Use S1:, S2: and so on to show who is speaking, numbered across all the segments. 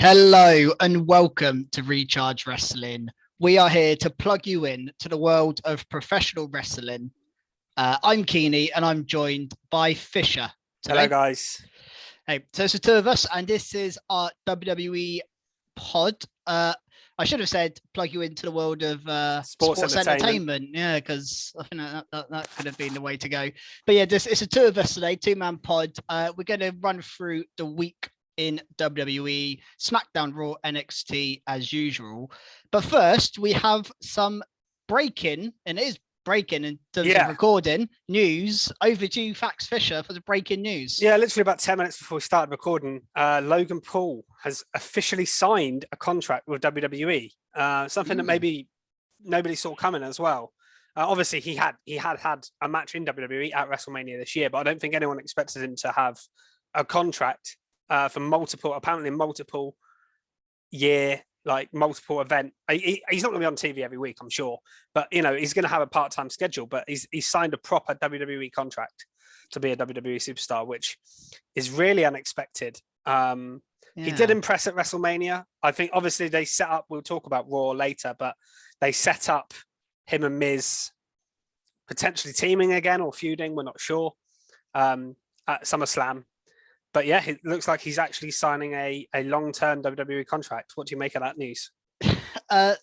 S1: Hello and welcome to Recharge Wrestling. We are here to plug you in to the world of professional wrestling. I'm Keeney and I'm joined by Fisher today.
S2: Hello, guys.
S1: Hey, so it's the two of us, and this is our WWE pod. I should have said plug you into the world of sports entertainment. Yeah, because I think that could have been the way to go. But yeah, it's the two of us today, two-man pod. We're going to run through the week in WWE, SmackDown, Raw, NXT as usual. But first, we have some breaking, and it is breaking in terms of recording news. Over to you, Fax Fisher, for the breaking news.
S2: Yeah, literally about 10 minutes before we started recording, Logan Paul has officially signed a contract with WWE. Something that maybe nobody saw coming as well. Obviously, he had a match in WWE at WrestleMania this year, but I don't think anyone expected him to have a contract for multiple year, like multiple event. He's not going to be on TV every week, I'm sure, but he's going to have a part-time schedule. But he's signed a proper WWE contract to be a WWE superstar, which is really unexpected. He did impress at WrestleMania. I think obviously they set up. We'll talk about Raw later, but they set up him and Miz potentially teaming again or feuding. We're not sure at SummerSlam. But yeah, it looks like he's actually signing a long-term WWE contract. What do you make of that news?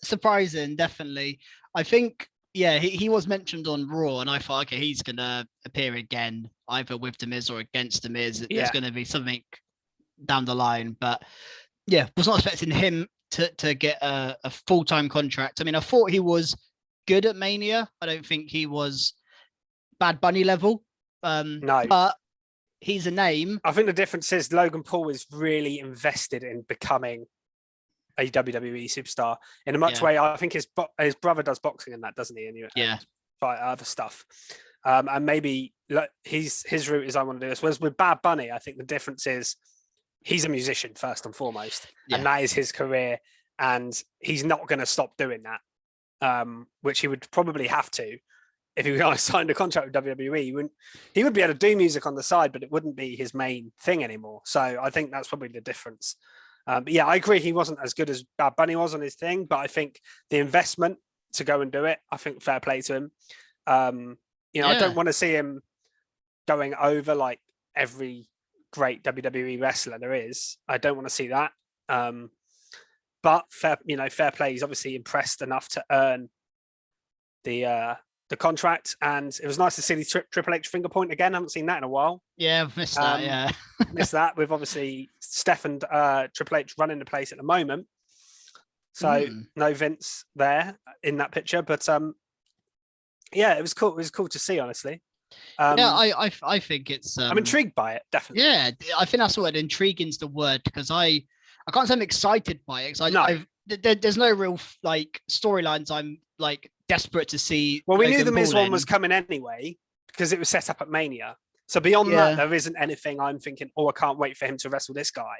S1: Surprising, definitely. I think, he was mentioned on Raw, and I thought, okay, he's going to appear again, either with The Miz or against The Miz. There's going to be something down the line. But yeah, was not expecting him to get a full-time contract. I mean, I thought he was good at Mania. I don't think he was Bad Bunny level.
S2: No.
S1: But he's a name.
S2: I think the difference is Logan Paul is really invested in becoming a WWE superstar in a much way. I think his brother does boxing and that, doesn't he? And other stuff. And maybe his route is I want to do this. Whereas with Bad Bunny, I think the difference is he's a musician first and foremost, and that is his career, and he's not going to stop doing that, which he would probably have to. If he signed a contract with WWE, he would be able to do music on the side, but it wouldn't be his main thing anymore. So I think that's probably the difference. But yeah, I agree he wasn't as good as Bad Bunny was on his thing, but I think the investment to go and do it, I think fair play to him. I don't want to see him going over like every great WWE wrestler there is. I don't want to see that. But fair play. He's obviously impressed enough to earn the contract, and it was nice to see the Triple H finger point again. I haven't seen that in a while.
S1: Yeah, I've missed that.
S2: Missed that. With obviously Steph and Triple H running the place at the moment, so no Vince there in that picture. But it was cool. It was cool to see, honestly.
S1: I think it's.
S2: I'm intrigued by it, definitely.
S1: Yeah, I think that's the word. Intriguing's the word, because I can't say I'm excited by it. There's no real like storylines I'm like desperate to see.
S2: Well, we knew the Miz one was coming anyway because it was set up at Mania. So beyond that, there isn't anything I'm thinking, I can't wait for him to wrestle this guy.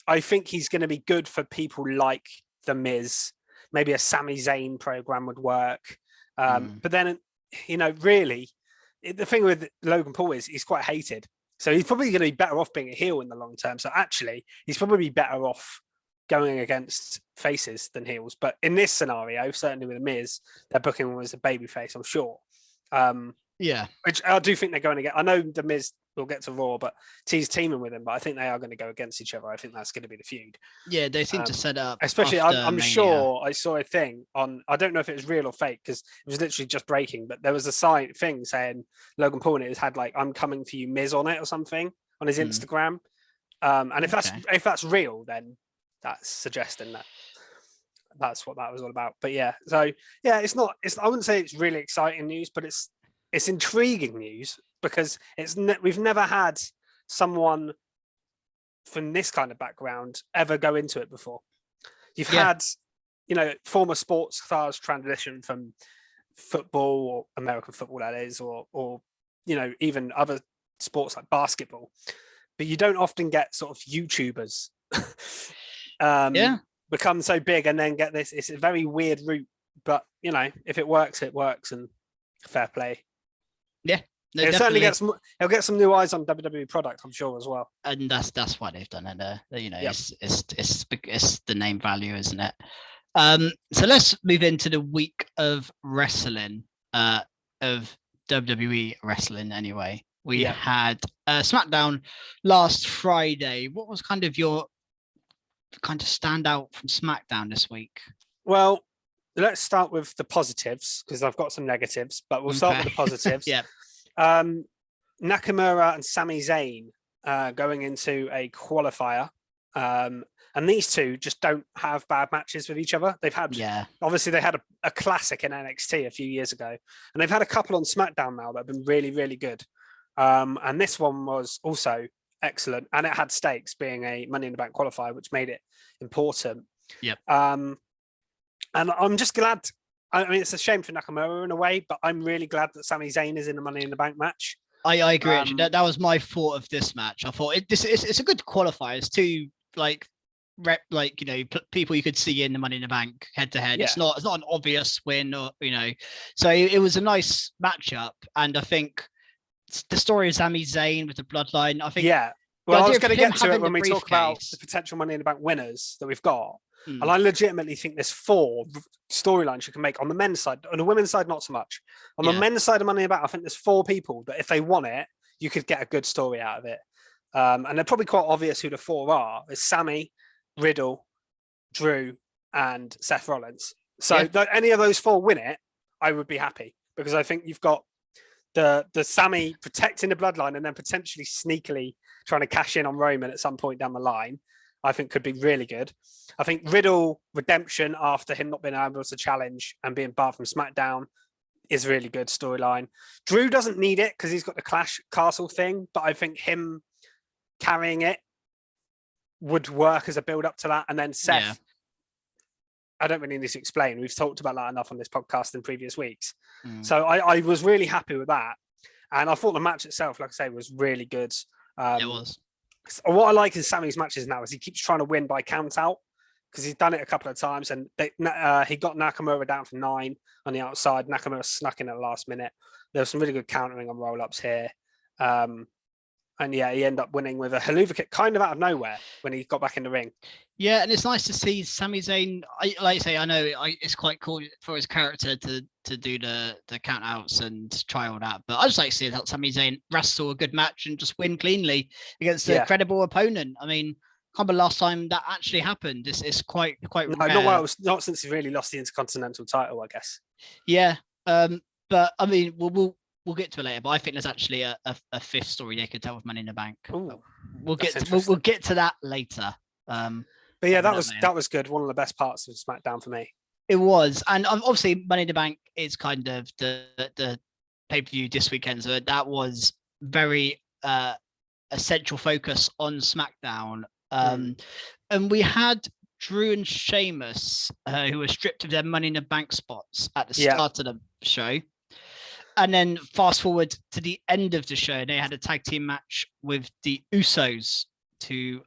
S2: I think he's going to be good for people like the Miz. Maybe a Sami Zayn program would work. But then, really, the thing with Logan Paul is he's quite hated. So he's probably going to be better off being a heel in the long term. So actually, he's probably better off going against faces than heels. But in this scenario, certainly with the Miz, they're booking him as a babyface, I'm sure. Which I do think they're going to get. I know the Miz will get to Raw, but T's teaming with him. But I think they are going to go against each other. I think that's going to be the feud.
S1: Yeah, they seem to set up.
S2: Especially, I'm sure I saw a thing on. I don't know if it was real or fake because it was literally just breaking. But there was a thing saying Logan Paul, and it had like "I'm coming for you, Miz" on it or something on his Instagram. And if that's real, then that's suggesting that that's what that was all about. But it's not. I wouldn't say it's really exciting news, but it's intriguing news because we've never had someone from this kind of background ever go into it before. You've had, former sports stars transition from football or American football, that is, or even other sports like basketball, but you don't often get sort of YouTubers become so big and then get this. It's a very weird route, but if it works, it works, and fair play.
S1: Yeah, No,
S2: He'll certainly he'll get some new eyes on WWE product, I'm sure, as well.
S1: And that's why they've done it. It's the name value, isn't it? So let's move into the week of wrestling, of WWE wrestling. Anyway, we had SmackDown last Friday. What was kind of your standout from SmackDown this week?
S2: Well, let's start with the positives because I've got some negatives, but we'll start with the positives.
S1: Yeah.
S2: Nakamura and Sami Zayn going into a qualifier. And these two just don't have bad matches with each other. They've had, obviously they had a classic in NXT a few years ago, and they've had a couple on SmackDown now that have been really, really good. And this one was also excellent, and it had stakes being a Money in the Bank qualifier, which made it important.
S1: Yep.
S2: And I'm just glad. I mean, it's a shame for Nakamura in a way, but I'm really glad that Sami Zayn is in the Money in the Bank match.
S1: I agree. Actually, that was my thought of this match. I thought it's a good qualifier. It's two people you could see in the Money in the Bank head to head. It's not an obvious win, or so it was a nice matchup. And I think the story of Sami Zayn with the bloodline, I think
S2: well, I was going to get to it when we talk about the potential Money in the Bank winners that we've got. And I legitimately think there's 4 storylines you can make on the men's side. On the women's side, not so much. On the men's side of Money in the Bank, I think there's 4 people that if they won it, you could get a good story out of it. And they're probably quite obvious who the 4 are. It's Sammy, Riddle, Drew, and Seth Rollins. So any of those 4 win it, I would be happy, because I think you've got the Sammy protecting the bloodline and then potentially sneakily trying to cash in on Roman at some point down the line. I think could be really good. I think Riddle redemption after him not being able to challenge and being barred from SmackDown is a really good storyline. Drew doesn't need it because he's got the Clash Castle thing, but I think him carrying it would work as a build up to that. And then Seth, I don't really need to explain. We've talked about that enough on this podcast in previous weeks. So I was really happy with that. And I thought the match itself, like I say, was really good.
S1: It was.
S2: What I like in Sammy's matches now is he keeps trying to win by count out, because he's done it a couple of times, and he got Nakamura down for 9 on the outside. Nakamura snuck in at the last minute. There was some really good countering on roll-ups here. And he ended up winning with a haluva kick kind of out of nowhere when he got back in the ring. Yeah,
S1: and it's nice to see Sami Zayn. I know it's quite cool for his character to do the count outs and try all that, but I just like to see Sami Zayn wrestle a good match and just win cleanly against a credible opponent. I mean, can't be the last time that actually happened. It's quite rare.
S2: Not since he really lost the Intercontinental title, I guess.
S1: Yeah, but I mean, we'll get to it later, but I think there's actually a 5th story they could tell with Money in the Bank.
S2: Ooh,
S1: we'll get to that later.
S2: But yeah, that was good. One of the best parts of SmackDown for me.
S1: It was, and obviously Money in the Bank is kind of the pay-per-view this weekend, so that was very a central focus on SmackDown. And we had Drew and Sheamus, who were stripped of their Money in the Bank spots at the start of the show. And then fast forward to the end of the show, they had a tag team match with the Usos to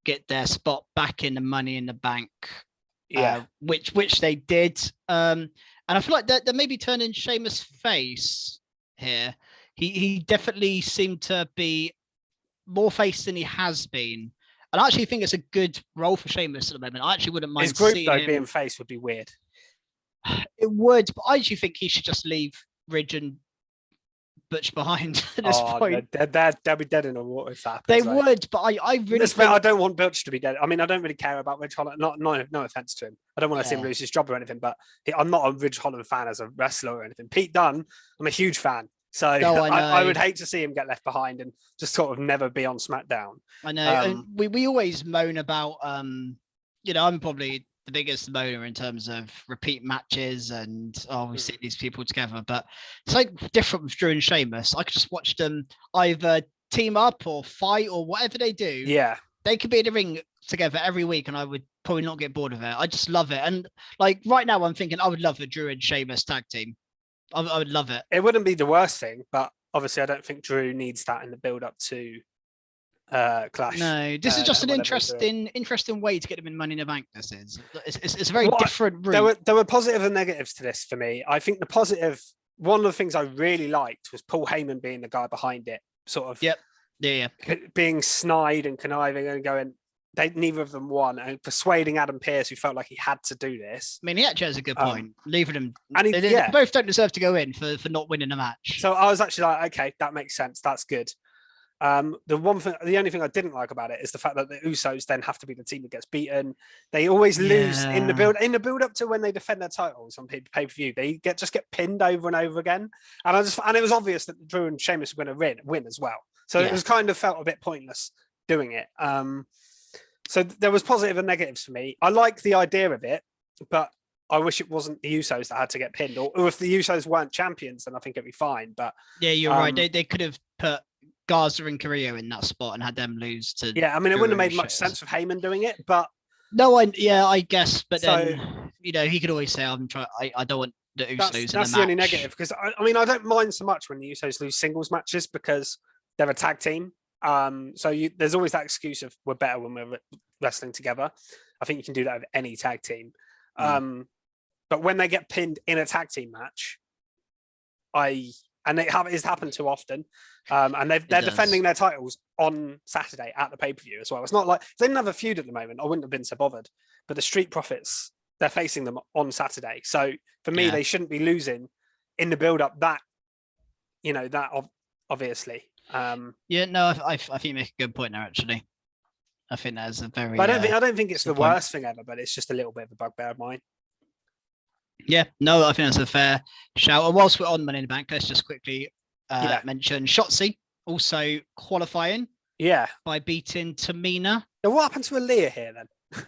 S1: get their spot back in the Money in the Bank, which they did. And I feel like they're maybe turning Sheamus' face here. He definitely seemed to be more face than he has been. And I actually think it's a good role for Sheamus at the moment. I actually wouldn't mind seeing him
S2: being face would be weird.
S1: It would, but I actually think he should just leave Ridge and Butch behind at this point.
S2: They'll be dead in the water if that happens.
S1: They would, but I really think...
S2: I don't want Butch to be dead. I mean, I don't really care about Ridge Holland. No offense to him. I don't want to see him lose his job or anything, but I'm not a Ridge Holland fan as a wrestler or anything. Pete Dunne, I'm a huge fan. So I would hate to see him get left behind and just sort of never be on SmackDown.
S1: I know. And we always moan about, I'm probably the biggest moaner in terms of repeat matches and we see these people together, but it's like different with Drew and Sheamus. I could just watch them either team up or fight or whatever they do.
S2: Yeah,
S1: they could be in the ring together every week and I would probably not get bored of it. I just love it. And like right now I'm thinking I would love a Drew and Sheamus tag team. I would love it.
S2: It wouldn't be the worst thing, but obviously I don't think Drew needs that in the build up to Clash.
S1: No, this is just an interesting way to get them in Money in the Bank. This is it's a very different route.
S2: There were positive and negatives to this for me. I think the positive one of the things I really liked was Paul Heyman being the guy behind it, sort of.
S1: Yep. Yeah.
S2: Being snide and conniving and going. Neither of them won, and persuading Adam Pearce, who felt like he had to do this.
S1: I mean, he actually has a good point. Leaving them,
S2: and
S1: they both don't deserve to go in for not winning a match.
S2: So I was actually like, okay, that makes sense. That's good. The only thing I didn't like about it is the fact that the Usos then have to be the team that gets beaten. They always lose in the build up to when they defend their titles on pay-per-view. They just get pinned over and over again, and it was obvious that Drew and Sheamus were going to win as well. So it was kind of felt a bit pointless doing it. So there was positive and negatives for me. I like the idea of it, but I wish it wasn't the Usos that had to get pinned. Or if the Usos weren't champions, then I think it'd be fine. But
S1: yeah, you're right. They could have put Garza and Carrillo in that spot and had them lose to.
S2: Yeah, I mean, it wouldn't have made much sense of Heyman doing it, but
S1: no, I guess. But then he could always say, "I'm trying. I don't want the Usos in the match."
S2: That's the only negative, because I mean, I don't mind so much when the Usos lose singles matches because they're a tag team. There's always that excuse of we're better when we're wrestling together. I think you can do that with any tag team. But when they get pinned in a tag team match, it has happened too often. And they're defending their titles on Saturday at the pay-per-view as well. It's not like if they didn't have a feud at the moment, I wouldn't have been so bothered. But the Street Profits, they're facing them on Saturday. So for me, they shouldn't be losing in the build-up that obviously.
S1: I think you make a good point there, actually. I think that's a very.
S2: But I don't think it's the worst thing ever, but it's just a little bit of a bugbear of mine.
S1: Yeah, no, I think that's a fair shout. And whilst we're on Money in the Bank, let's just quickly mention Shotzi also qualifying.
S2: Yeah,
S1: by beating Tamina.
S2: Now, what happened to Aaliyah here then?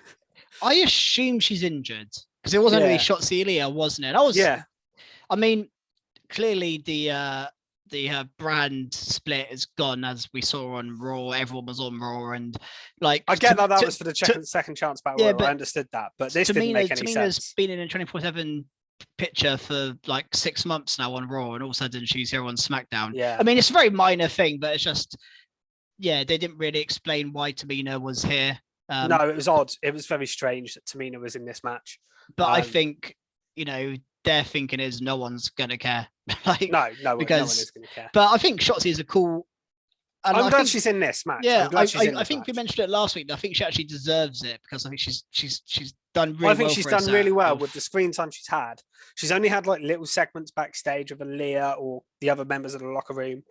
S1: I assume she's injured because it wasn't really Shotzi Aaliyah, wasn't it? I mean, clearly the brand split is gone, as we saw on Raw. Everyone was on Raw, and like
S2: I get that was for the second chance battle. I understood that, but this didn't make any sense.
S1: Tamina's been in a 24/7 picture for like 6 months now on Raw, and all of a sudden she's here on SmackDown.
S2: Yeah,
S1: I mean it's a very minor thing, but it's just they didn't really explain why Tamina was here.
S2: No, it was odd. It was very strange that Tamina was in this match.
S1: But I think their thinking is no one's gonna care.
S2: No one is gonna care.
S1: But I think Shotzi is a cool. And
S2: I'm glad she's in this match.
S1: Yeah, I think we mentioned it last week. I think she actually deserves it because I think she's done really well.
S2: I think she's done really well with the screen time she's had. She's only had like little segments backstage with Aaliyah or the other members of the locker room,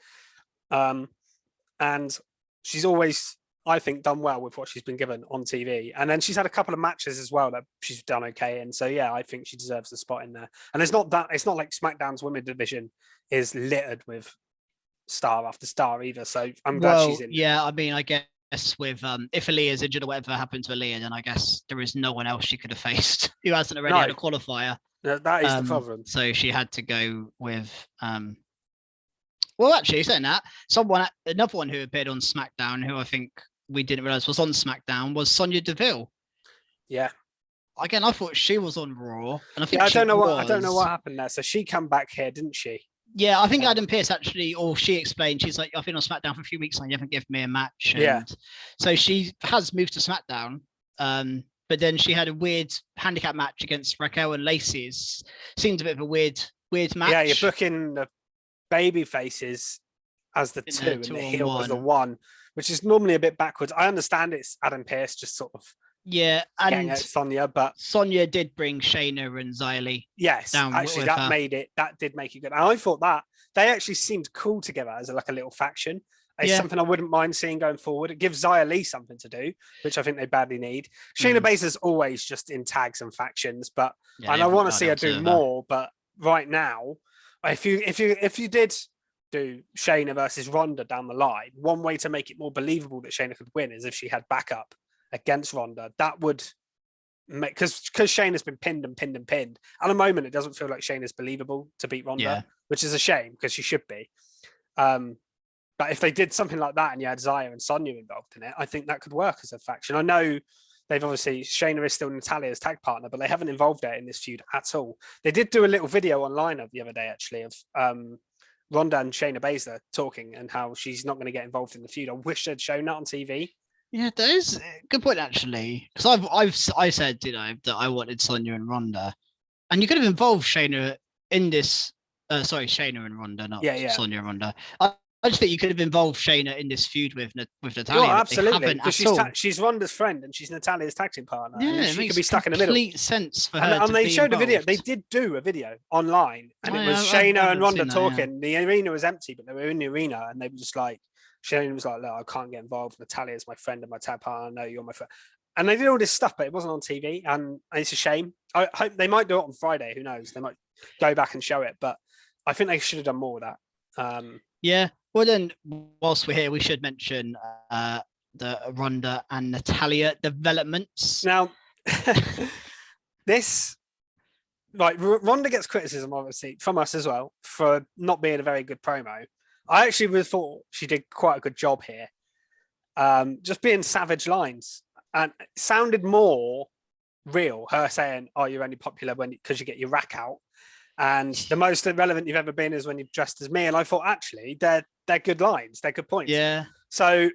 S2: and she's always, I think, done well with what she's been given on TV. And then she's had a couple of matches as well that she's done okay in. So yeah, I think she deserves the spot in there. And it's not like SmackDown's women's division is littered with star after star either. So I'm glad she's in there.
S1: Yeah, I mean, I guess with if Aaliyah's injured or whatever happened to Aaliyah, then I guess there is no one else she could have faced who hasn't already had a qualifier.
S2: That is the problem.
S1: So she had to go with well, actually, saying that, another one who appeared on SmackDown, who I think we didn't realize was on SmackDown, was Sonya Deville.
S2: Yeah.
S1: Again, I thought she was on Raw, and I think
S2: I don't know what happened there. So she came back here, didn't she?
S1: Yeah, I think Adam Pearce actually, or she explained, she's like, I've been on SmackDown for a few weeks and you haven't given me a match. And so she has moved to SmackDown, but then she had a weird handicap match against Raquel and Lacey. Seemed a bit of a weird match.
S2: Yeah, you're booking the baby faces as the two and the heel as the one, which is normally a bit backwards. I understand it's Adam Pearce just sort of getting at Sonya, but
S1: Sonya did bring Shayna and Xia Li.
S2: Yes, actually that did make it good. And I thought that they actually seemed cool together as like a little faction. It's something I wouldn't mind seeing going forward. It gives Xia Li something to do, which I think they badly need. Shayna Baszler's always just in tags and factions, but and I want to see her do more. But right now, if you did do Shayna versus Ronda down the line, one way to make it more believable that Shayna could win is if she had backup against Ronda. That would make, because Shayna's been pinned. At the moment, it doesn't feel like Shayna's believable to beat Ronda, which is a shame because she should be. But if they did something like that and you had Xia and Sonya involved in it, I think that could work as a faction. I know they've obviously, Shayna is still Natalia's tag partner, but they haven't involved her in this feud at all. They did do a little video online of the other day, actually, of Ronda and Shayna Baszler talking and how she's not going to get involved in the feud. I wish they'd shown that on TV.
S1: Yeah, that is a good point, actually. Because I said, that I wanted Sonya and Ronda. And you could have involved Shayna in this Sorry, Shayna and Ronda, not Sonya and Ronda. I just think you could have involved Shayna in this feud with Natalya.
S2: Oh, absolutely. Because she's Ronda's friend and she's Natalia's tag team partner.
S1: Yeah,
S2: and she could be stuck in the middle.
S1: Complete sense for her.
S2: And they showed a video. They did do a video online, and it was Shayna and Ronda talking. The arena was empty, but they were in the arena, and they were just like, Shayna was like, "Look, I can't get involved. Natalia's my friend and my tag partner. I know you're my friend." And they did all this stuff, but it wasn't on TV, and it's a shame. I hope they might do it on Friday. Who knows? They might go back and show it, but I think they should have done more of that.
S1: Yeah. Well, then, whilst we're here, we should mention the Ronda and Natalya developments.
S2: Now, Ronda gets criticism, obviously, from us as well, for not being a very good promo. I actually really thought she did quite a good job here. Just being savage lines. And it sounded more real, her saying, "Oh, you're only popular because you get your rack out. And the most relevant you've ever been is when you've dressed as me." And I thought, actually, they're good lines. They're good points.
S1: Yeah.
S2: So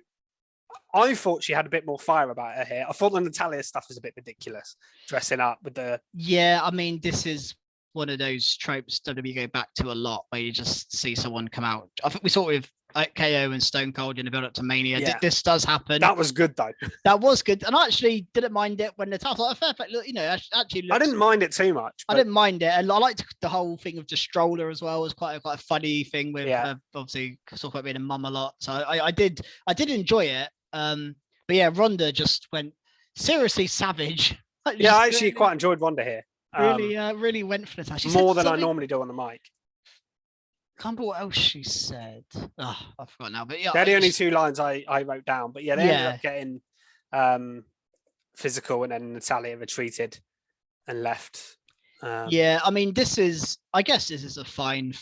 S2: I thought she had a bit more fire about her here. I thought the Natalya stuff was a bit ridiculous, dressing up with the...
S1: Yeah, I mean, this is one of those tropes WWE go back to a lot, where you just see someone come out. I think we saw it with KO and Stone Cold in the build-up to Mania. Yeah. This does happen.
S2: That was good, though.
S1: That was good. And I actually didn't mind it when Natalya... Like, fair play, you know, actually...
S2: I didn't mind it too much.
S1: But... I didn't mind it. And I liked the whole thing of the stroller as well. It was quite a funny thing with, obviously, talk about being a mum a lot. So I did enjoy it. But yeah, Ronda just went seriously savage.
S2: I actually quite enjoyed Ronda here.
S1: Really went for Natasha.
S2: More than I normally do on the mic.
S1: Can't remember what else she said. Oh, I forgot now. But yeah,
S2: they're the only two lines I wrote down. But yeah, they ended up getting physical, and then Natalya retreated and left.
S1: Yeah, I mean, I guess this is a fine,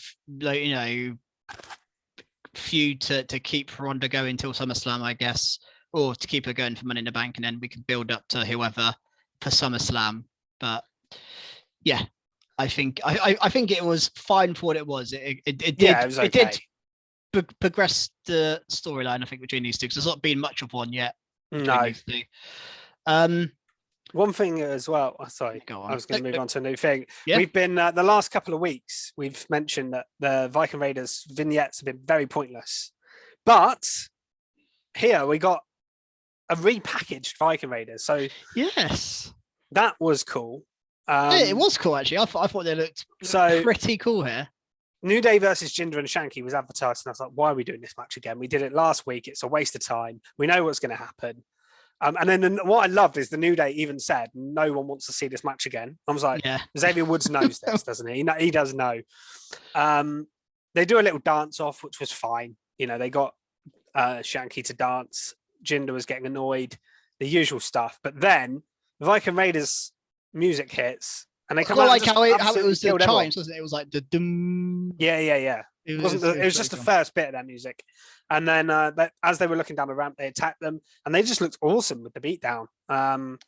S1: feud to keep Ronda going till SummerSlam, I guess, or to keep her going for Money in the Bank, and then we can build up to whoever for SummerSlam. But yeah, I think it was fine for what it was. It did progress the storyline, I think, between these two, because there's not been much of one yet.
S2: No. One thing as well. Oh, sorry, I was going to move on to a new thing. Yeah. We've been the last couple of weeks. We've mentioned that the Viking Raiders vignettes have been very pointless, but here we got a repackaged Viking Raiders. So
S1: yes,
S2: that was cool.
S1: It was cool, actually. I thought they looked pretty cool here.
S2: New Day versus Ginger and Shanky was advertised, and I was like, why are we doing this match again? We did it last week. It's a waste of time. We know what's going to happen. And then what I loved is the New Day even said, no one wants to see this match again. I was like, Xavier Woods knows this, doesn't he? He does know. They do a little dance off, which was fine. You know, they got Shanky to dance. Jinder was getting annoyed, the usual stuff. But then the Viking Raiders music hits, and they come out.
S1: Like how it was the chimes, wasn't it? It was like the dum.
S2: Yeah. It was just the first bit of that music, and then as they were looking down the ramp, they attacked them, and they just looked awesome with the beatdown. And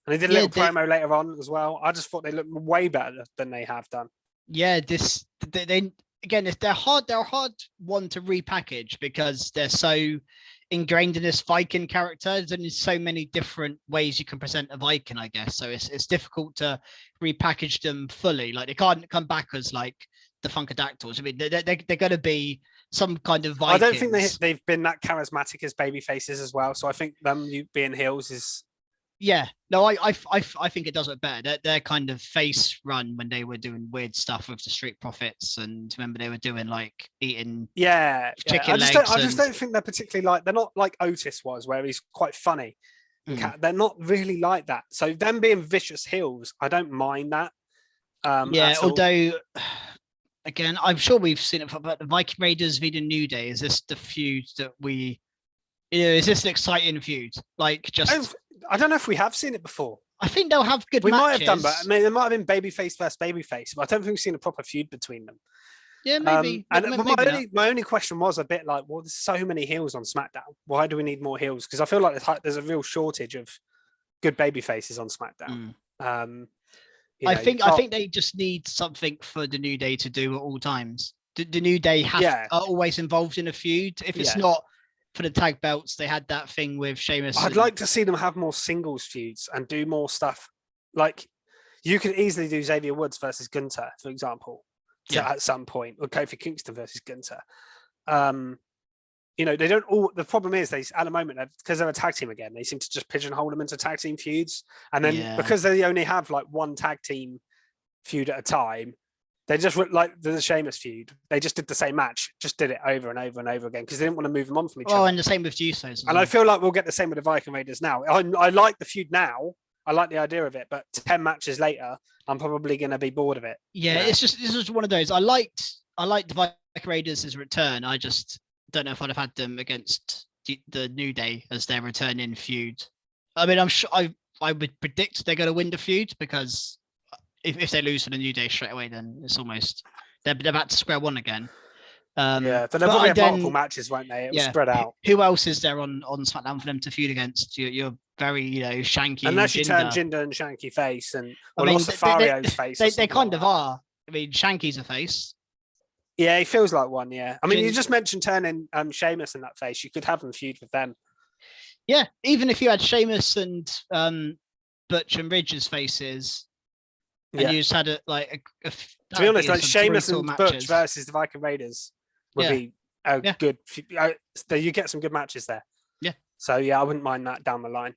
S2: they did a little promo later on as well. I just thought they looked way better than they have done.
S1: Yeah, they again, they're hard one to repackage because they're so ingrained in this Viking character, and there's so many different ways you can present a Viking, I guess. So it's difficult to repackage them fully. Like, they can't come back as like the Funkadactyls. I mean, they're going to be some kind of Vikings.
S2: I don't think they've been that charismatic as baby faces as well. So I think them being heels is...
S1: Yeah, no, I think it does look better. Their kind of face run when they were doing weird stuff with the Street Profits, and remember they were doing like eating chicken legs. I just don't think they're particularly like, they're not like Otis was, where he's quite funny. They're not really like that. So them being vicious heels, I don't mind that. Although again, I'm sure we've seen it, but the Viking Raiders v the New Day, is this the feud that is this an exciting feud? Like, just...
S2: I don't know if we have seen it before.
S1: I think they'll have good matches.
S2: We might have done, but I mean, there might have been babyface versus babyface, but I don't think we've seen a proper feud between them.
S1: Yeah, maybe.
S2: My only question was a bit like, well, there's so many heels on SmackDown. Why do we need more heels? Because I feel like there's a real shortage of good babyfaces on SmackDown.
S1: I think they just need something for the New Day to do at all times. The New Day are always involved in a feud. If it's not for the tag belts, they had that thing with Sheamus.
S2: I'd like to see them have more singles feuds and do more stuff. Like, you could easily do Xavier Woods versus Gunther, for example. at some point, or Kofi Kingston versus Gunther. They don't all. The problem is at the moment, because they're a tag team again, they seem to just pigeonhole them into tag team feuds, and then because they only have like one tag team feud at a time, they just like the Sheamus feud. They just did the same match, just did it over and over and over again because they didn't want to move them on from each other.
S1: Oh, and the same with Usos.
S2: And I feel like we'll get the same with the Viking Raiders now. I like the feud now. I like the idea of it, but 10 matches later, I'm probably going to be bored of it.
S1: Yeah, this is one of those. I liked the Viking Raiders' return. I just don't know if I'd have had them against the New Day as their returning feud. I mean, I'm sure I would predict they're going to win the feud because if they lose to the New Day straight away, then it's almost they're back to square one again.
S2: But they'll probably have multiple matches, won't they? It will spread out.
S1: Who else is there on SmackDown for them to feud against? You're very, Shanky.
S2: Unless you turn Ginger and Shanky face, and Fario's face.
S1: They kind of are. I mean, Shanky's a face.
S2: Yeah, he feels like one. Yeah, I mean, you just mentioned turning Sheamus in that face. You could have them feud with them.
S1: Yeah, even if you had Sheamus and Butch and Ridge's faces, and you just had to be honest, like Sheamus and Butch
S2: versus the Viking Raiders would be a good. You get some good matches there.
S1: Yeah.
S2: So I wouldn't mind that down the line.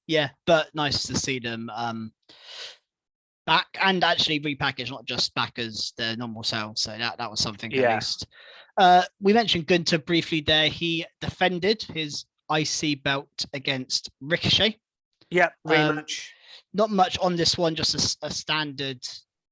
S1: Yeah, but nice to see them back and actually repackaged, not just back as their normal selves. So that was something at least. We mentioned Gunther briefly there. He defended his IC belt against Ricochet.
S2: Yeah, rematch.
S1: Not much on this one, just a standard.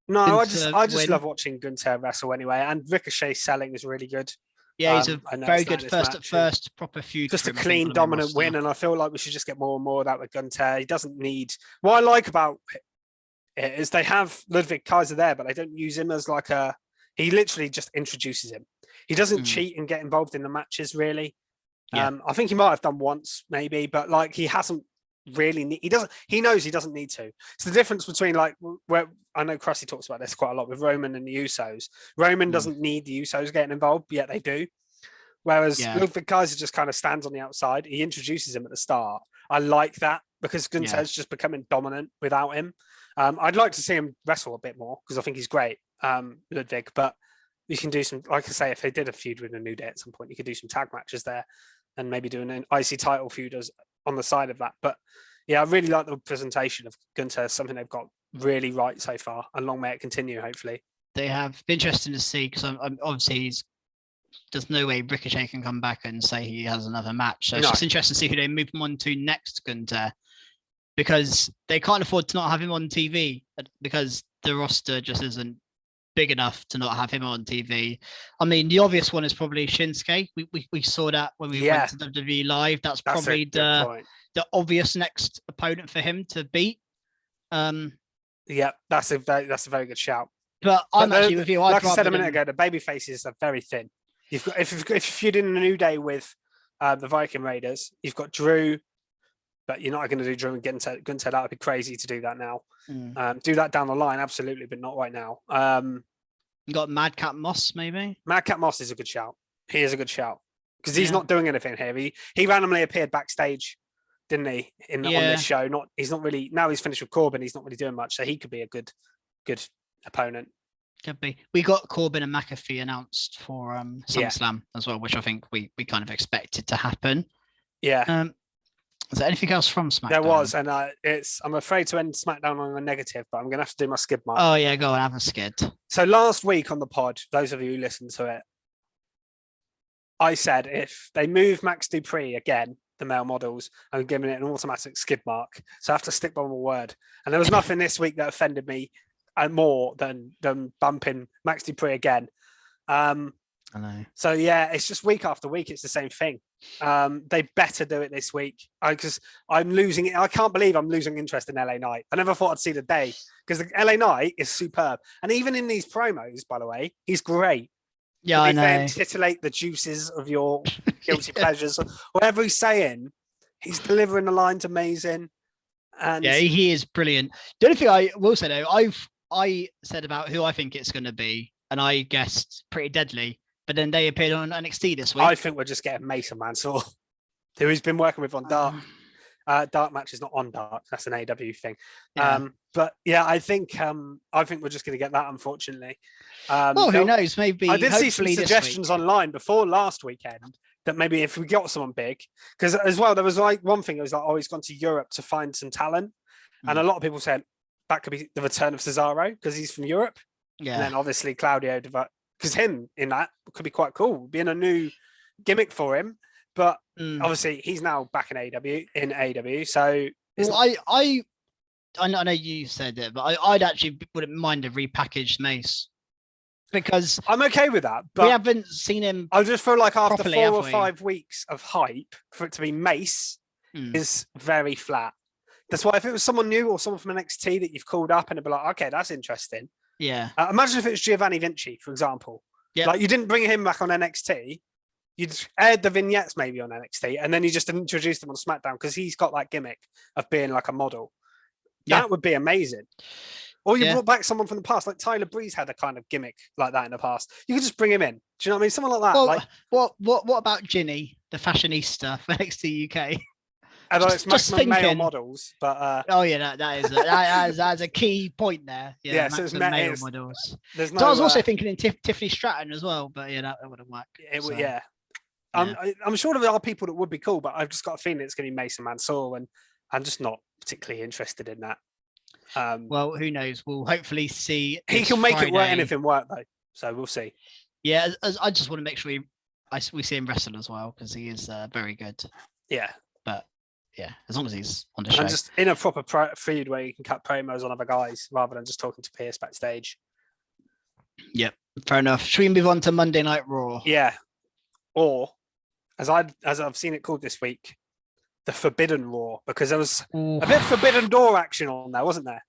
S2: No, Gunther I just love watching Gunther wrestle anyway, and Ricochet selling is really good.
S1: Yeah, he's a very good first proper feud.
S2: Just a clean, dominant win, and I feel like we should just get more and more of that with Gunther. He doesn't need. What I like about it is they have Ludwig Kaiser there, but they don't use him as like a. He literally just introduces him. He doesn't cheat and get involved in the matches really. Yeah. I think he might have done once, maybe, but like he hasn't really. He knows he doesn't need to. It's the difference between like where I know Krusty talks about this quite a lot with Roman and the Usos. Roman doesn't need the Usos getting involved, yet they do. Whereas Ludwig Kaiser just kind of stands on the outside. He introduces him at the start. I like that because Gunther's just becoming dominant without him. I'd like to see him wrestle a bit more because I think he's great, Ludwig. But you can do some, like I say, if they did a feud with a New Day at some point, you could do some tag matches there and maybe do an IC title feud on the side of that. But I really like the presentation of Gunther, something they've got really right so far, and long may it continue, hopefully.
S1: They have been interesting to see because I'm obviously there's no way Ricochet can come back and say he has another match. So it's just interesting to see who they move him on to next, Gunther, because they can't afford to not have him on TV because the roster just isn't big enough to not have him on TV. I mean, the obvious one is probably Shinsuke. We saw that when we went to WWE Live. That's probably the obvious next opponent for him to beat.
S2: That's a very good shout.
S1: But I'm actually with you.
S2: Like I said a minute ago, the baby faces are very thin. You've got if you're feuding a New Day with the Viking Raiders, you've got Drew, but you're not going to do Drew and Gunther. That would be crazy to do that now. Do that down the line, absolutely, but not right now.
S1: You got Madcap Moss, maybe.
S2: Madcap Moss is a good shout. He is a good shout because he's not doing anything here. He randomly appeared backstage, didn't he? On this show. He's not really. Now he's finished with Corbin. He's not really doing much, so he could be a good opponent.
S1: Could be. We got Corbin and McAfee announced for SummerSlam as well, which I think we kind of expected to happen.
S2: Yeah.
S1: Is there anything else from SmackDown?
S2: There was, and I'm afraid to end SmackDown on a negative, but I'm going to have to do my skid mark.
S1: Oh yeah, go on, have a skid.
S2: So last week on the pod, those of you who listened to it, I said if they move Max Dupree again, the male models, I'm giving it an automatic skid mark. So I have to stick by my word. And there was nothing this week that offended me more than bumping Max Dupree again. I
S1: know.
S2: So it's just week after week, it's the same thing. They better do it this week because I'm losing it. I can't believe I'm losing interest in LA Knight. I never thought I'd see the day because the LA Knight is superb. And even in these promos, by the way, he's great.
S1: Yeah, I know.
S2: Then titillate the juices of your guilty pleasures. Whatever he's saying, he's delivering the lines amazing. And
S1: he is brilliant. The only thing I will say though, I said about who I think it's going to be, and I guessed Pretty Deadly, but then they appeared on NXT this week.
S2: I think we're just getting Mason Mansour, who he's been working with on Dark. Dark match is not on Dark. That's an AW thing.
S1: Yeah.
S2: But yeah, I think we're just going to get that, unfortunately.
S1: Well, who knows? Maybe
S2: I did see some suggestions online before last weekend that maybe if we got someone big, because as well there was like one thing. It was like, oh, he's gone to Europe to find some talent, and a lot of people said that could be the return of Cesaro because he's from Europe.
S1: Yeah.
S2: And then obviously Claudio, because him in that could be quite cool, being a new gimmick for him. But obviously he's now back in AEW. So
S1: I know you said it, but I'd actually wouldn't mind a repackaged Mace, because
S2: I'm okay with that. But
S1: we haven't seen him.
S2: I just feel like after
S1: properly,
S2: 4 or 5 weeks of hype, for it to be Mace is very flat. That's why if it was someone new or someone from NXT that you've called up and it'd be like, okay, that's interesting.
S1: Yeah.
S2: Imagine if it was Giovanni Vinci, for example.
S1: Yeah.
S2: Like you didn't bring him back on NXT. You'd aired the vignettes maybe on NXT, and then you just introduced him on SmackDown because he's got that gimmick of being like a model. Yeah. That would be amazing. Or you brought back someone from the past, like Tyler Breeze had a kind of gimmick like that in the past. You could just bring him in. Do you know what I mean? Someone like that.
S1: Well, what about Ginny, the fashionista for NXT UK?
S2: Although it's maximum male models, but
S1: oh yeah, that's a key point there. Yeah,
S2: so it's
S1: male models.
S2: There's no,
S1: so I was also thinking in Tiffany Stratton as well, but yeah, that wouldn't work.
S2: It would, yeah. I'm sure there are people that would be cool, but I've just got a feeling it's going to be Mason Mansour, and I'm just not particularly interested in that.
S1: Well, who knows? We'll hopefully see.
S2: He can make it work, anything work though, so we'll see.
S1: Yeah, I just want to make sure we see him wrestle as well, because he is very good.
S2: Yeah,
S1: but yeah, as long as he's on the show.
S2: And just in a proper feud where you can cut promos on other guys rather than just talking to Pierce backstage.
S1: Yep, fair enough. Should we move on to Monday Night Raw?
S2: Yeah, or as I've seen it called this week, the Forbidden Raw, because there was a bit of Forbidden Door action on there, wasn't there?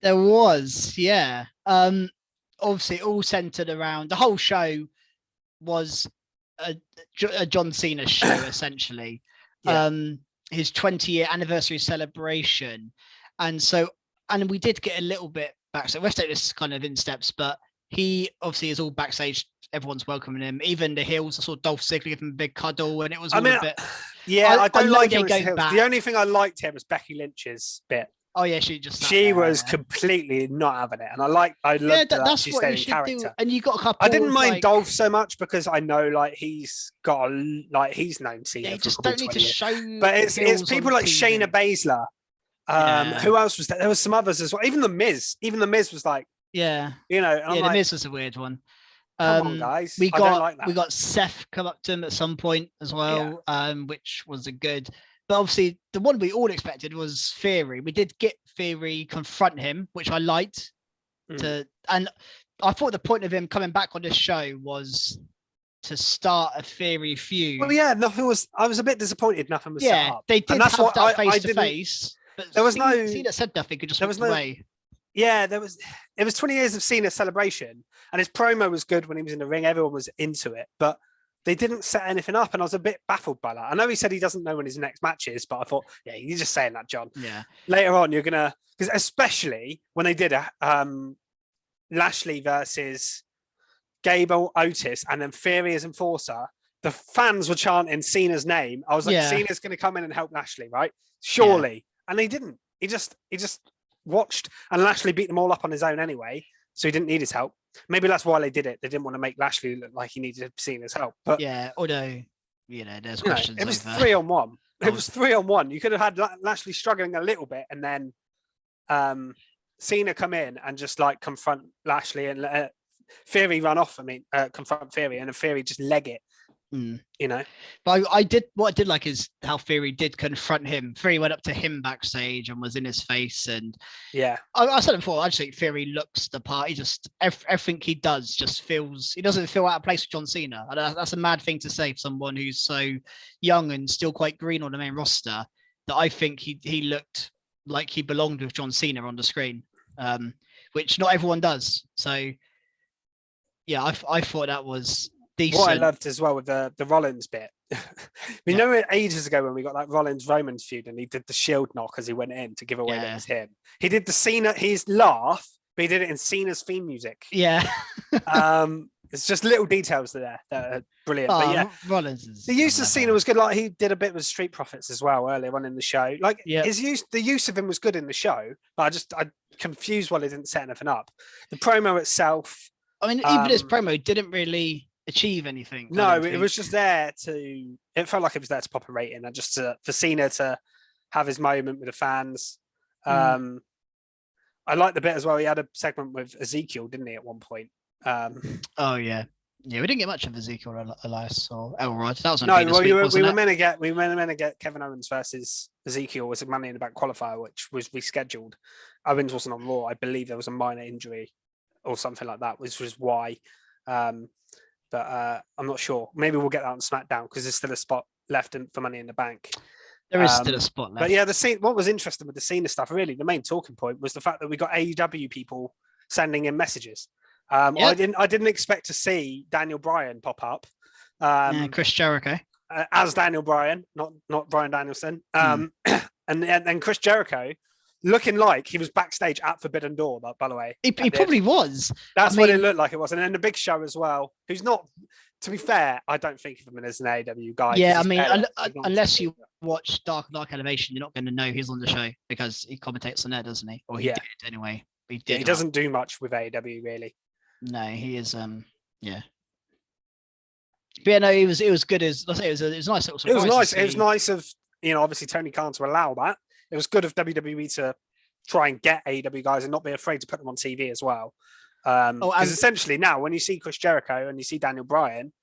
S1: There was, yeah. Obviously, all centered around the whole show was a John Cena show essentially.
S2: Yeah.
S1: His 20-year anniversary celebration, and we did get a little bit back. So let's take this kind of in steps, but he obviously is all backstage. Everyone's welcoming him, even the heels. I saw Dolph Ziggler give him a big cuddle, and it was all a bit.
S2: Yeah, I don't like him. The only thing I liked here was Becky Lynch's bit.
S1: Oh yeah, she
S2: was completely not having it, and I loved that she stayed in character.
S1: Do. And you got a couple.
S2: I didn't mind Dolph so much because I know he's known Cena.
S1: Yeah, just don't need to show.
S2: But it's people like TV. Shayna Baszler. Who else was there? There was some others as well. Even the Miz was like,
S1: yeah, the Miz was a weird one.
S2: Come on, guys.
S1: We got Seth come up to him at some point as well, which was a good. But obviously, the one we all expected was Theory. We did get Theory confront him, which I liked. And I thought the point of him coming back on this show was to start a Theory feud.
S2: Well, yeah, I was a bit disappointed nothing was set up.
S1: They did have that face to face, but
S2: there was
S1: Cena said nothing. Could just walk away.
S2: Yeah, it was 20 years of Cena celebration, and his promo was good when he was in the ring. Everyone was into it, but they didn't set anything up, and I was a bit baffled by that. I know he said he doesn't know when his next match is, but I thought, yeah, you're just saying that, John.
S1: Yeah.
S2: Later on, you're gonna, because especially when they did Lashley versus Gable Otis, and then Theory as enforcer, the fans were chanting Cena's name. I was like, Cena's gonna come in and help Lashley, right? Surely, and he didn't. He just watched, and Lashley beat them all up on his own anyway, so he didn't need his help. Maybe that's why they did it. They didn't want to make Lashley look like he needed Cena's help. But
S1: yeah, although there's questions.
S2: It was 3-on-1. It was 3-on-1. You could have had Lashley struggling a little bit, and then Cena come in and just like confront Lashley and let Theory run off. Confront Theory, and then Theory just leg it.
S1: But what I did like is how Theory did confront him. Theory went up to him backstage and was in his face, and I said it before, I just think Theory looks the part. He just everything he does just he doesn't feel out of place with John Cena. And that's a mad thing to say for someone who's so young and still quite green on the main roster, that I think he looked like he belonged with John Cena on the screen, which not everyone does. So yeah, I thought that was decent.
S2: What I loved as well with the Rollins bit. We know it ages ago when we got that Rollins-Romans feud, and he did the shield knock as he went in to give away that it was him. He did the Cena, his laugh, but he did it in Cena's theme music.
S1: Yeah.
S2: It's just little details there that are brilliant. But yeah,
S1: Rollins
S2: the use of Cena was good. Like he did a bit with Street Profits as well earlier on in the show. Like the use of him was good in the show. But I confused why they didn't set anything up. The promo itself.
S1: I mean, even his promo didn't really achieve anything.
S2: No, it was just there to. It felt like it was there to pop a rating and just for Cena to have his moment with the fans. I liked the bit as well. He had a segment with Ezekiel, didn't he, at one point?
S1: Oh yeah, we didn't get much of Ezekiel, Elias, or Elrod. That was
S2: we were meant to get Kevin Owens versus Ezekiel was a Money in the Bank qualifier, which was rescheduled. Owens wasn't on Raw. I believe there was a minor injury or something like that, which was why. But I'm not sure. Maybe we'll get that on SmackDown because there's still a spot left for Money in the Bank.
S1: There is still a spot left.
S2: But yeah, what was interesting with the Cena stuff, really, the main talking point was the fact that we got AEW people sending in messages. I didn't expect to see Daniel Bryan pop up.
S1: Chris Jericho
S2: as Daniel Bryan, not Bryan Danielson. And then Chris Jericho looking like he was backstage at Forbidden Door. By the way,
S1: he probably was.
S2: That's what it looked like it was. And then the Big Show as well, who's not. To be fair, I don't think of him as an AEW guy.
S1: Yeah, I mean, unless you watch Dark Elevation, you're not going to know he's on the show because he commentates on there, doesn't he? Or he did anyway. He
S2: doesn't do much with AEW really.
S1: No, he is. Yeah. But yeah, no, it was good. It was nice. It was
S2: nice. It was nice of obviously Tony Khan to allow that. It was good of WWE to try and get AEW guys and not be afraid to put them on TV as well. Because essentially now, when you see Chris Jericho and you see Daniel Bryan,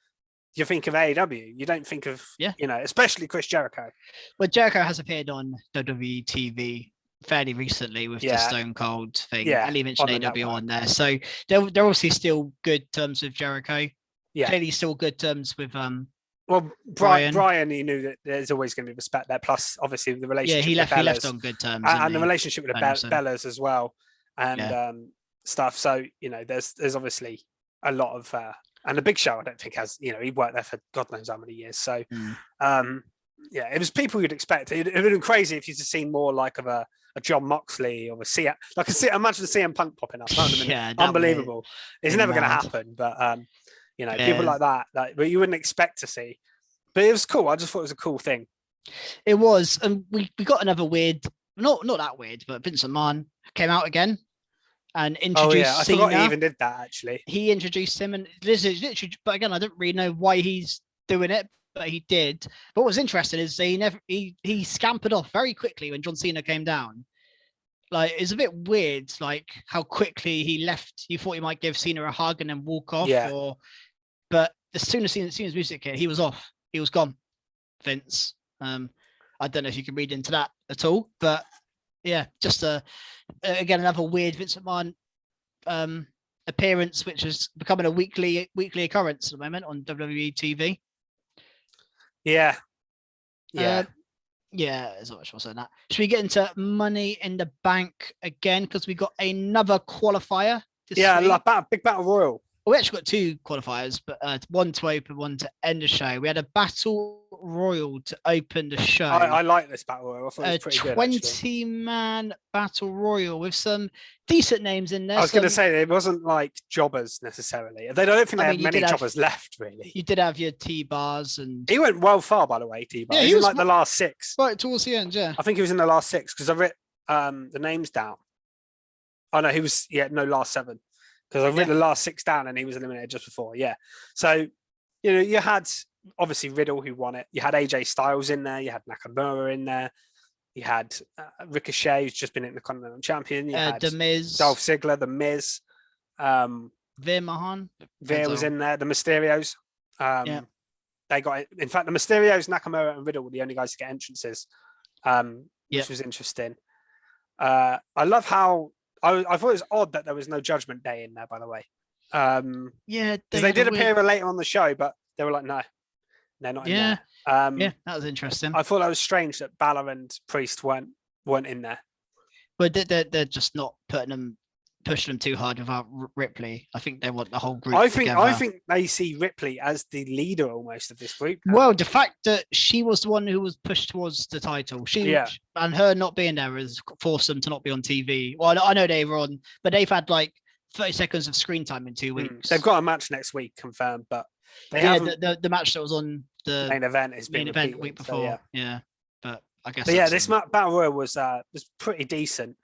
S2: you think of AEW. You don't think of especially Chris Jericho.
S1: Well, Jericho has appeared on WWE TV fairly recently with the Stone Cold thing, and he mentioned AEW on there. So they're obviously still good terms with Jericho. Yeah, clearly still good terms with
S2: Brian, he knew that there's always going to be respect there. Plus, obviously, the relationship.
S1: He left on good terms,
S2: and the relationship with the Bellas as well, and stuff. So there's obviously a lot of and the Big Show. I don't think has he worked there for God knows how many years. So it was people you'd expect. It would have been crazy if you'd have seen more like of a John Moxley or imagine CM Punk popping up. Unbelievable. It's never going to happen, but people like that but you wouldn't expect to see. But it was cool. I just thought it was a cool thing.
S1: It was, and we got another weird, not that weird, but Vince McMahon came out again and introduced
S2: I
S1: Cena.
S2: forgot he even did that actually.
S1: He introduced him, and this is literally. But again, I don't really know why he's doing it, but he did. But what was interesting is he scampered off very quickly when John Cena came down. Like, it's a bit weird, like how quickly he left. You thought he might give Cena a hug and then walk off, but as soon as Cena's music hit, he was off. He was gone. Vince. I don't know if you can read into that at all, but yeah, just again another weird Vince McMahon appearance, which is becoming a weekly occurrence at the moment on WWE TV.
S2: Yeah.
S1: There's not much more saying that. Should we get into Money in the Bank again? Because we got another qualifier.
S2: Like big battle royal.
S1: We actually got two qualifiers, but one to open, one to end the show. We had a battle royal to open the show.
S2: I like this battle royal. I thought it was pretty good.
S1: 20-man battle royal with some decent names in there.
S2: I was going to say it wasn't like jobbers necessarily. I don't think they have many jobbers left, really.
S1: You did have your T-bars, and
S2: he went well far, by the way. T-bar. Yeah, he was in the last 6.
S1: Right towards the end, yeah.
S2: I think he was in the last 6 because I writ the names down. Oh no, he was last 7. Because I've written the last 6 down and he was eliminated just before. Yeah. So, you had obviously Riddle who won it. You had AJ Styles in there. You had Nakamura in there. You had Ricochet, who's just been Intercontinental Champion. You had
S1: The Miz.
S2: Dolph Ziggler, The Miz.
S1: Veer Mahan.
S2: Veer was in there. The Mysterios. They got it. In fact, the Mysterios, Nakamura and Riddle were the only guys to get entrances, which was interesting. I love how I thought it was odd that there was no Judgment Day in there, by the way. Because they did appear later on the show, but they were like, no, they're not in there.
S1: That was interesting.
S2: I thought that was strange that Balor and Priest weren't in there.
S1: But they're just not pushing them too hard without Ripley. I think they want the whole group together.
S2: I think they see Ripley as the leader almost of this group now.
S1: Well, the fact that she was the one who was pushed towards the title, and her not being there has forced them to not be on TV. Well, I know they were on, but they've had like 30 seconds of screen time in 2 weeks.
S2: They've got a match next week confirmed, but they haven't.
S1: The match that was on the
S2: main event is
S1: main event week before.
S2: So, yeah.
S1: But I guess.
S2: But yeah, this Battle Royal was pretty decent.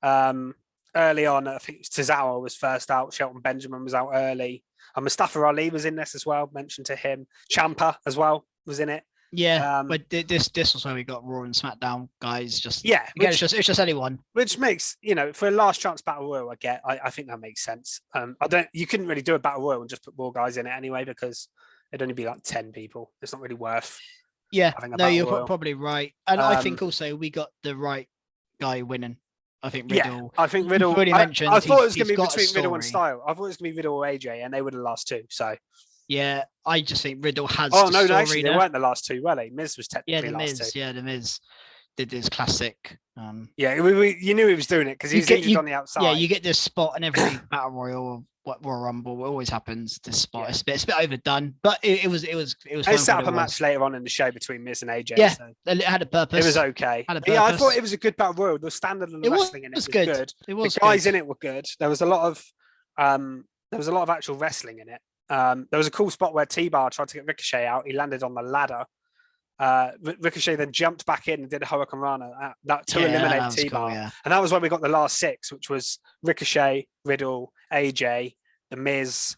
S2: Early on, I think Tozawa was first out. Shelton Benjamin was out early. And Mustafa Ali was in this as well. Mentioned to him. Ciampa as well was in it.
S1: Yeah, but this was where we got Raw and SmackDown guys. It's just anyone.
S2: Which makes, for a last chance Battle Royal, I think that makes sense. You couldn't really do a Battle Royal and just put Raw guys in it anyway, because it'd only be like 10 people. It's not really worth.
S1: Yeah, no, you're probably right. And I think also we got the right guy winning. I think Riddle.
S2: Yeah, I think Riddle. I thought it was going to be between Riddle and Style. I thought it was going to be Riddle or AJ, and they were the last two. So.
S1: Yeah, I just think Riddle has.
S2: Oh no, actually, they weren't the last two, were they? Miz was technically
S1: last two. Yeah, the Miz did his classic.
S2: You knew he was doing it because he was injured on the outside.
S1: Yeah, you get this spot in every Battle Royal or Royal Rumble. It always happens. This spot, it's a bit overdone, but it was.
S2: They set up a match later on in the show between Miz and AJ.
S1: Yeah, it had a purpose.
S2: It was okay.
S1: Yeah,
S2: I thought it was a good Battle Royal. The standard of the wrestling in it was good.
S1: It was.
S2: The guys in it were good. There was a lot of actual wrestling in it. There was a cool spot where T-Bar tried to get Ricochet out. He landed on the ladder. Ricochet then jumped back in and did a Hurricane Rana to eliminate T-Bar. Cool, And that was when we got the last six, which was Ricochet, Riddle, AJ, The Miz,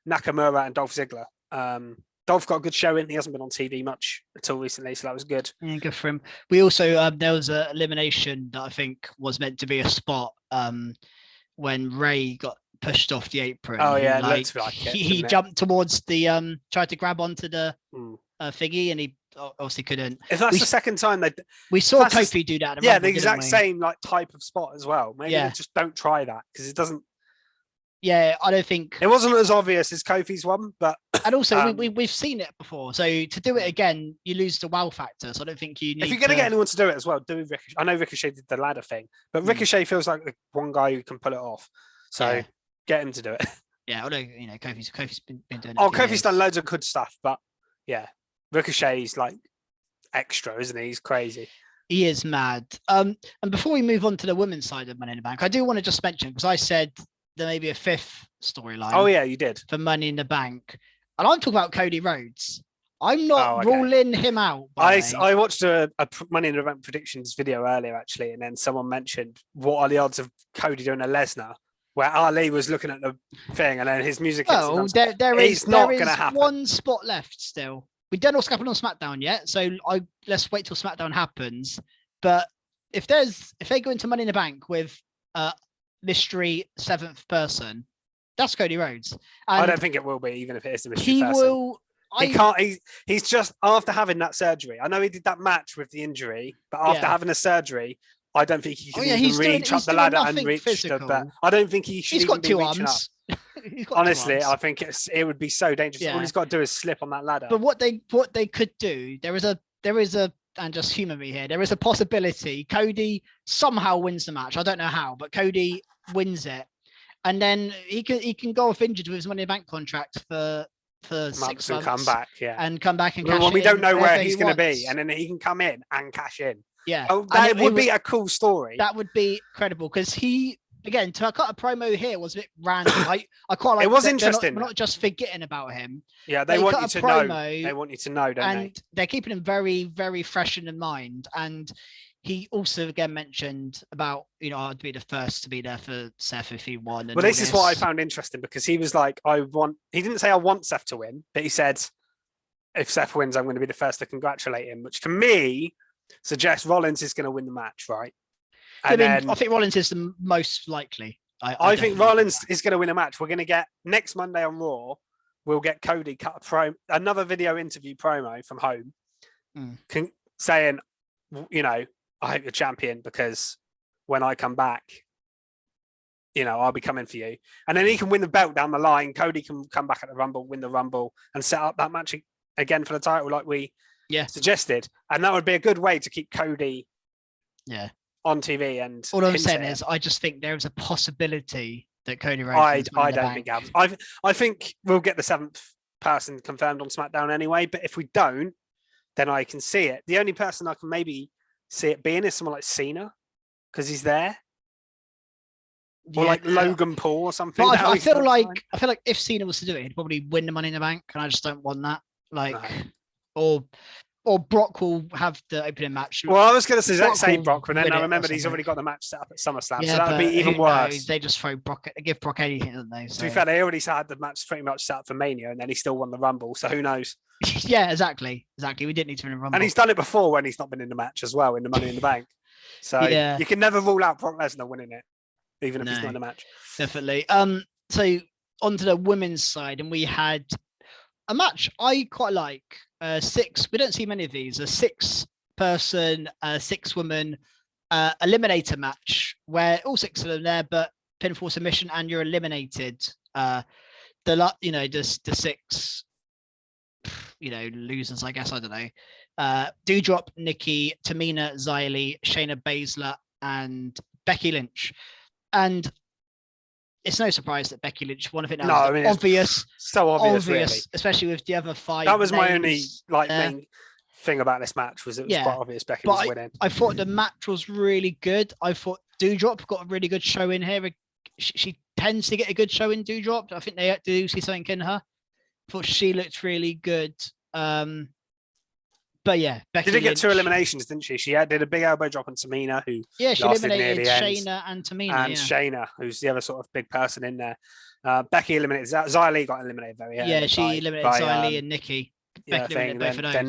S2: Nakamura, and Dolph Ziggler. Dolph got a good show in. He hasn't been on TV much until recently, so that was good.
S1: Yeah, good for him. We also, there was an elimination that I think was meant to be a spot when Ray got pushed off the apron.
S2: Oh yeah, it looked like it,
S1: he jumped towards the tried to grab onto the thingy, and he obviously couldn't.
S2: If that's the second time
S1: we saw Kofi do that.
S2: The exact same type of spot as well. Maybe they just don't try that because it doesn't.
S1: Yeah, I don't think
S2: it wasn't as obvious as Kofi's one, but
S1: and also we've seen it before. So to do it again, you lose the wow factor. So I don't think you need.
S2: If you're going to get anyone to do it as well, do Ricochet. I know Ricochet did the ladder thing, but Ricochet feels like the one guy who can pull it off. So get him to do it.
S1: Yeah, although Kofi's been doing it.
S2: Kofi's done loads of good stuff, but yeah, Ricochet's like extra, isn't he? He's crazy.
S1: He is mad. And before we move on to the women's side of Money in the Bank, I do want to just mention, because I said there may be a fifth storyline.
S2: Oh yeah, you did.
S1: For Money in the Bank. And I'm talking about Cody Rhodes. I'm not ruling him out.
S2: I watched a Money in the Bank predictions video earlier, actually, and then someone mentioned, what are the odds of Cody doing a Lesnar? Where Ali was looking at the thing, and then his music.
S1: Oh, there is one spot left still. We don't know what's happened on SmackDown yet, so let's wait till SmackDown happens. But if they go into Money in the Bank with mystery seventh person, that's Cody Rhodes. And
S2: I don't think it will be, even if it is the mystery person. He can't. He's just after having that surgery. I know he did that match with the injury, but after having a surgery, I don't think he can even reach up the ladder and reach the belt. I don't think he should even be reaching up. Honestly, I think it would be so dangerous. All he's got to do is slip on that ladder.
S1: But what they could do, there is a and just humor me here, there is a possibility Cody somehow wins the match. I don't know how, but Cody wins it, and then he can go off injured with his Money in the Bank contract for 6 months
S2: and come back,
S1: and come back and cash
S2: in. We don't know where he's going to be, and then he can come in and cash in.
S1: Yeah,
S2: that would be a cool story.
S1: That would be credible, because he, again, to cut a promo here was a bit random. I quite like
S2: it. Was interesting.
S1: We're not just forgetting about him.
S2: Yeah, they want you to know. They want you to know, don't they?
S1: And they're keeping him very, very fresh in mind. And he also again mentioned about, I'd be the first to be there for Seth if he won.
S2: Well, this is what I found interesting, because he was like, he didn't say I want Seth to win, but he said, if Seth wins, I'm going to be the first to congratulate him, which to me suggests Rollins is going to win the match, right?
S1: I think Rollins is the most likely.
S2: I think Rollins is going to win a match. We're going to get next Monday on Raw. We'll get Cody cut another video interview promo from home, saying, I hope you're champion, because when I come back, I'll be coming for you. And then he can win the belt down the line. Cody can come back at the Rumble, win the Rumble, and set up that match again for the title, like we suggested. And that would be a good way to keep Cody on TV. And
S1: all I'm saying is, I just think there is a possibility that Cody Rhodes.
S2: I don't think I think we'll get the seventh person confirmed on SmackDown anyway. But if we don't, then I can see it. The only person I can maybe see it being is someone like Cena, because he's there. Or like Logan Paul or something.
S1: But I feel like if Cena was to do it, he'd probably win the Money in the Bank, and I just don't want that. Or Brock will have the opening match.
S2: Well, I was going to say Brock, but then I remembered he's already got the match set up at SummerSlam, so that would be even worse.
S1: They just throw Brock, give Brock anything, don't they? So.
S2: To be fair, they already had the match pretty much set up for Mania, and then he still won the Rumble, so who knows?
S1: Yeah, exactly. We didn't need to win a Rumble.
S2: And he's done it before when he's not been in the match as well, in the Money in the Bank. So you can never rule out Brock Lesnar winning it, even if he's not in the match.
S1: Definitely. So onto the women's side, and we had a match I quite like. We don't see many of these. A 6-person, 6-woman eliminator match where all 6 of them there, but pinfall submission, and you're eliminated. The 6, losers, I guess. I don't know. Doudrop, Nikki, Tamina, Xylee, Shayna Baszler, and Becky Lynch. And it's no surprise that Becky Lynch won of it now.
S2: No, I mean,
S1: obvious.
S2: So obvious, really.
S1: Especially with the other 5.
S2: That was my only main thing about this match, was it was quite obvious Becky was winning.
S1: I thought the match was really good. I thought Doudrop got a really good show in here. She tends to get a good show in Doudrop. I think they do see something in her. I thought she looked really good. But yeah, Becky
S2: did get 2 eliminations, didn't she? She did a big elbow drop on Tamina, who
S1: she eliminated Shayna and Tamina.
S2: And Shayna, who's the other sort of big person in there. Becky eliminated Xylee, got eliminated very early.
S1: Yeah, she eliminated Xylee and Nikki.
S2: Then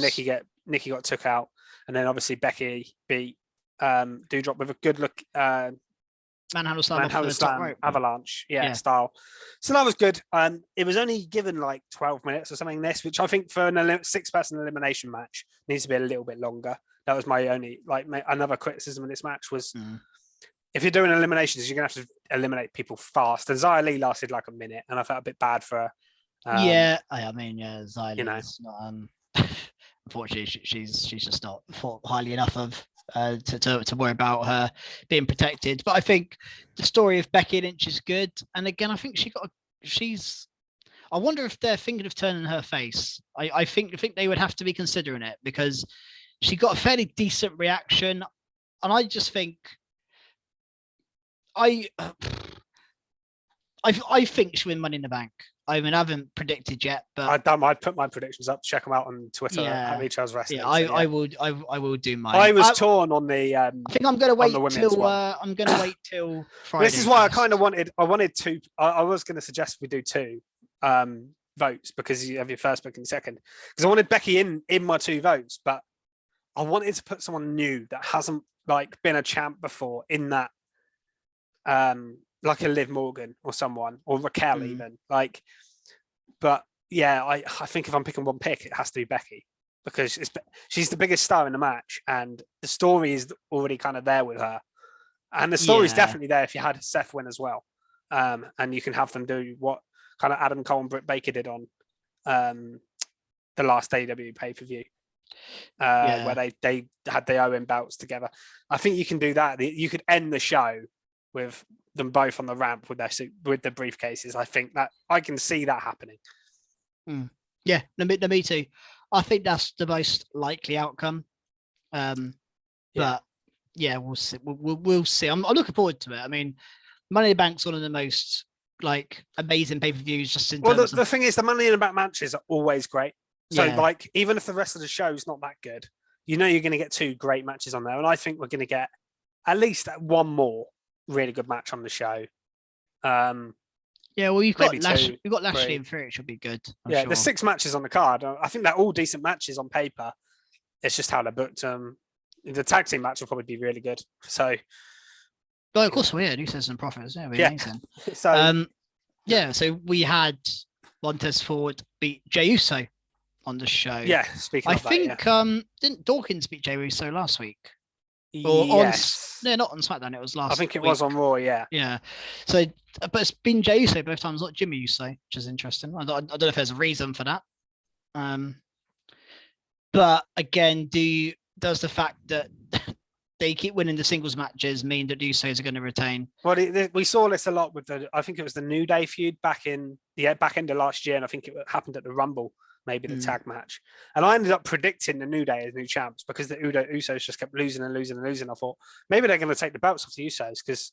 S2: Nikki got took out, and then obviously Becky beat Doudrop with a good look.
S1: Manhandle slam
S2: avalanche style, so that was good. It was only given like 12 minutes or something, which I think for a 6-person elimination match needs to be a little bit longer. That was my only another criticism of this match was if you're doing eliminations, you're gonna have to eliminate people fast, and Xylee lasted like a minute, and I felt a bit bad for her.
S1: Xylee, not unfortunately she's just not thought highly enough of to worry about her being protected. But I think the story of Becky Lynch is good, and again, I think I wonder if they're thinking of turning her face. I think they would have to be considering it, because she got a fairly decent reaction, and I just think I think she'll win Money in the Bank. I mean, I haven't predicted yet, but
S2: I'd put my predictions up. Check them out on Twitter at HR's Wrestling.
S1: Yeah, I will do mine.
S2: I was torn on the.
S1: I think I'm going to wait till Friday.
S2: This is why I kind of wanted to. I was going to suggest we do 2 votes, because you have your first pick and second. Because I wanted Becky in my 2 votes, but I wanted to put someone new that hasn't been a champ before in that. Like a Liv Morgan or someone, or Raquel even. But yeah, I think if I'm picking one pick, it has to be Becky, because she's the biggest star in the match, and the story is already kind of there with her, and the story's definitely there if you had Seth win as well, and you can have them do what kind of Adam Cole and Britt Baker did on the last AEW pay-per-view. Where they had the Owen belts together. I think you can do that. You could end the show with them both on the ramp with the briefcases. I think that I can see that happening.
S1: Yeah, me too. I think that's the most likely outcome. But yeah, we'll see. We'll see. I'm looking forward to it. I mean, Money in the Bank's one of the most amazing pay-per-views. Just in terms
S2: the thing is, the Money in the Bank matches are always great. So even if the rest of the show's not that good, you're going to get 2 great matches on there, and I think we're going to get at least one more really good match on the show.
S1: We've got Lashley and Fury. It should be good. I'm sure.
S2: There's 6 matches on the card. I think they're all decent matches on paper. It's just how they're booked. The tag team match will probably be really good. So,
S1: of course, Usos and Profits. Yeah, amazing. So we had Montez Ford beat Jey Uso on the show.
S2: Yeah,
S1: didn't Dawkins beat Jey Uso last week?
S2: Yes.
S1: Not on SmackDown. It was last.
S2: I think it was on Raw. Yeah.
S1: Yeah. So, but it's been Jey Uso both times, not Jimmy Uso, which is interesting. I don't know if there's a reason for that. But again, does the fact that they keep winning the singles matches mean that the Usos are going to retain?
S2: Well, we saw this a lot with I think it was the New Day feud back in the back end of last year, and I think it happened at the Rumble. Maybe the tag match. And I ended up predicting the New Day as new champs because the Usos just kept losing and losing and losing. I thought maybe they're going to take the belts off the Usos because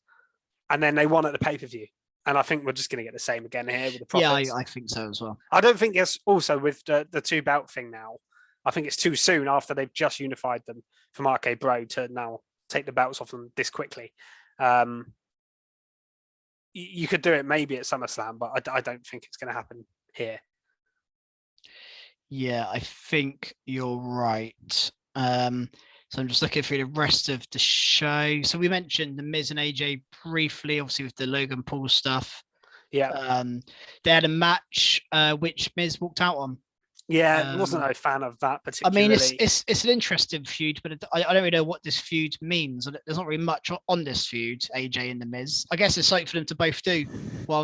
S2: and then they won at the pay-per-view. And I think we're just going to get the same again here with the profits.
S1: Yeah, I think so as well.
S2: I don't think it's also with the 2 belt thing now. I think it's too soon after they've just unified them from RK Bro to now take the belts off them this quickly. You could do it maybe at SummerSlam, but I don't think it's going to happen here.
S1: Yeah, I think you're right. So I'm just looking through the rest of the show. So we mentioned the Miz and AJ briefly, obviously with the Logan Paul stuff.
S2: Yeah.
S1: They had a match which Miz walked out on.
S2: Yeah, wasn't a fan of that particularly.
S1: I mean, it's an interesting feud, but I don't really know what this feud means. There's not really much on this feud, AJ and the Miz. I guess it's something for them to both do.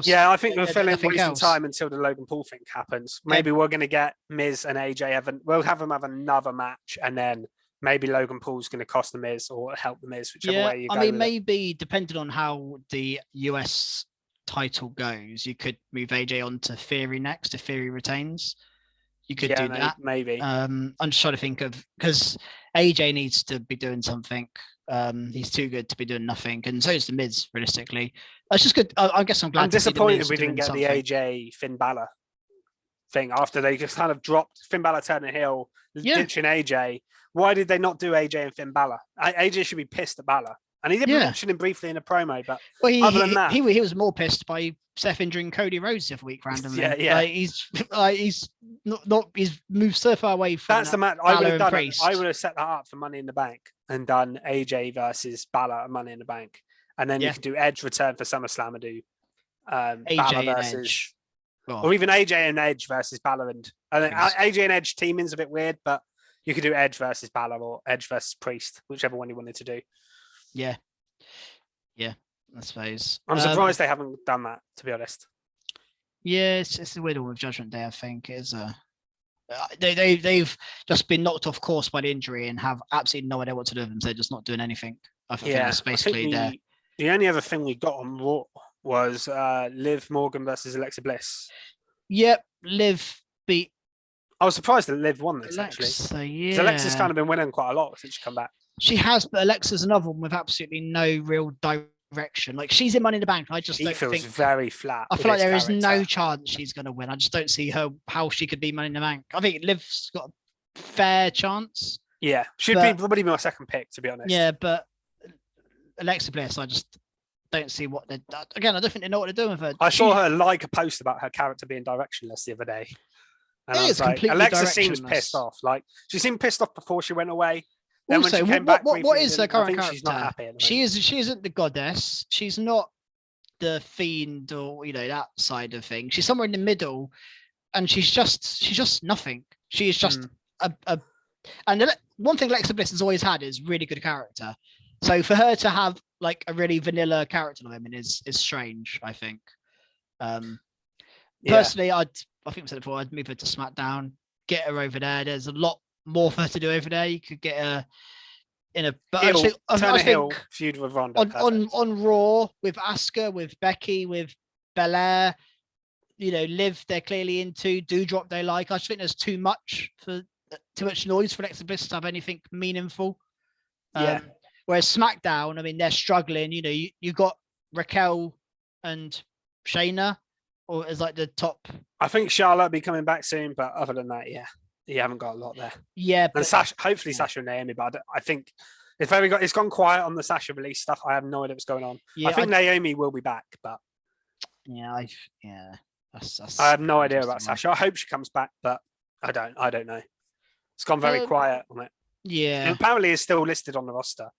S2: Yeah, I think we're filling wasting time until the Logan Paul thing happens. Maybe we're going to get Miz and AJ we'll have them have another match, and then maybe Logan Paul's going to cost the Miz or help the Miz, whichever way you go.
S1: I mean, maybe depending on how the US title goes, you could move AJ on to Theory next if Theory retains. You could do that. Maybe. I'm just trying to think of, because AJ needs to be doing something. He's too good to be doing nothing, and so is the Miz. Realistically, it's just good. I guess I'm glad.
S2: I'm disappointed we didn't get the AJ Finn Balor thing after they just kind of dropped Finn Balor turning heel, ditching AJ. Why did they not do AJ and Finn Balor? AJ should be pissed at Balor. And he did mention him briefly in a promo, but other than that, he was more pissed by Seth injuring Cody Rhodes the week randomly. Yeah.
S1: He's moved so far away from.
S2: That's the match. I would have set that up for Money in the Bank and done AJ versus Balor at Money in the Bank, and then you could do Edge return for SummerSlam and do Balor versus, or even AJ and Edge versus Balor and AJ and Edge teaming's a bit weird, but you could do Edge versus Balor or Edge versus Priest, whichever one you wanted to do. Yeah, I suppose. I'm surprised they haven't done that, to be honest.
S1: Yeah, it's a weird one with Judgment Day, I think. They've just been knocked off course by the injury and have absolutely no idea what to do with them. So they're just not doing anything. I think that's basically
S2: the only other thing we got on Raw was Liv Morgan versus Alexa Bliss.
S1: Yep, Liv beat.
S2: I was surprised that Liv won this, actually.
S1: Yeah.
S2: Alexa's kind of been winning quite a lot since she come back.
S1: She has, but Alexa's another one with absolutely no real direction. Like, she's in Money in the Bank. I just don't think
S2: very flat.
S1: I feel like there is no chance she's going to win. I just don't see how she could be Money in the Bank. I think Liv's got a fair chance.
S2: Yeah, should be probably my second pick, to be honest.
S1: Yeah, but Alexa Bliss, I just don't see what they're. Again, I don't think they know what they're doing with her.
S2: I saw her like a post about her character being directionless the other day. And I was like, Alexa seems pissed off. Like, she seemed pissed off before she went away. Then
S1: also,
S2: when she came back,
S1: what is her current character?
S2: She's not happy.
S1: She isn't the goddess. She's not the fiend or that side of things. She's somewhere in the middle, and she's just nothing. She is just and one thing Alexa Bliss has always had is really good character. So for her to have like a really vanilla character at the moment is strange, I think. Personally, I think I said before, I'd move her to SmackDown, get her over there. There's a lot more for her to do over there. You could get her in a
S2: I think feud with Ronda
S1: on Raw with Asuka, with Becky, with Belair. Liv they're clearly into. Doudrop they like. I just think there's too much noise for Alexa Bliss to have anything meaningful. Whereas SmackDown, I mean, they're struggling. You got Raquel and Shayna, or as like the top.
S2: I think Charlotte will be coming back soon, but other than that, you haven't got a lot there.
S1: Yeah,
S2: and Sasha, hopefully Sasha and Naomi, but I think it's gone quiet on the Sasha release stuff. I have no idea what's going on. Yeah, I think Naomi will be back, but
S1: I
S2: have no idea about Sasha. I hope she comes back, but I don't know. It's gone very quiet on it.
S1: Yeah,
S2: and apparently it's still listed on the roster.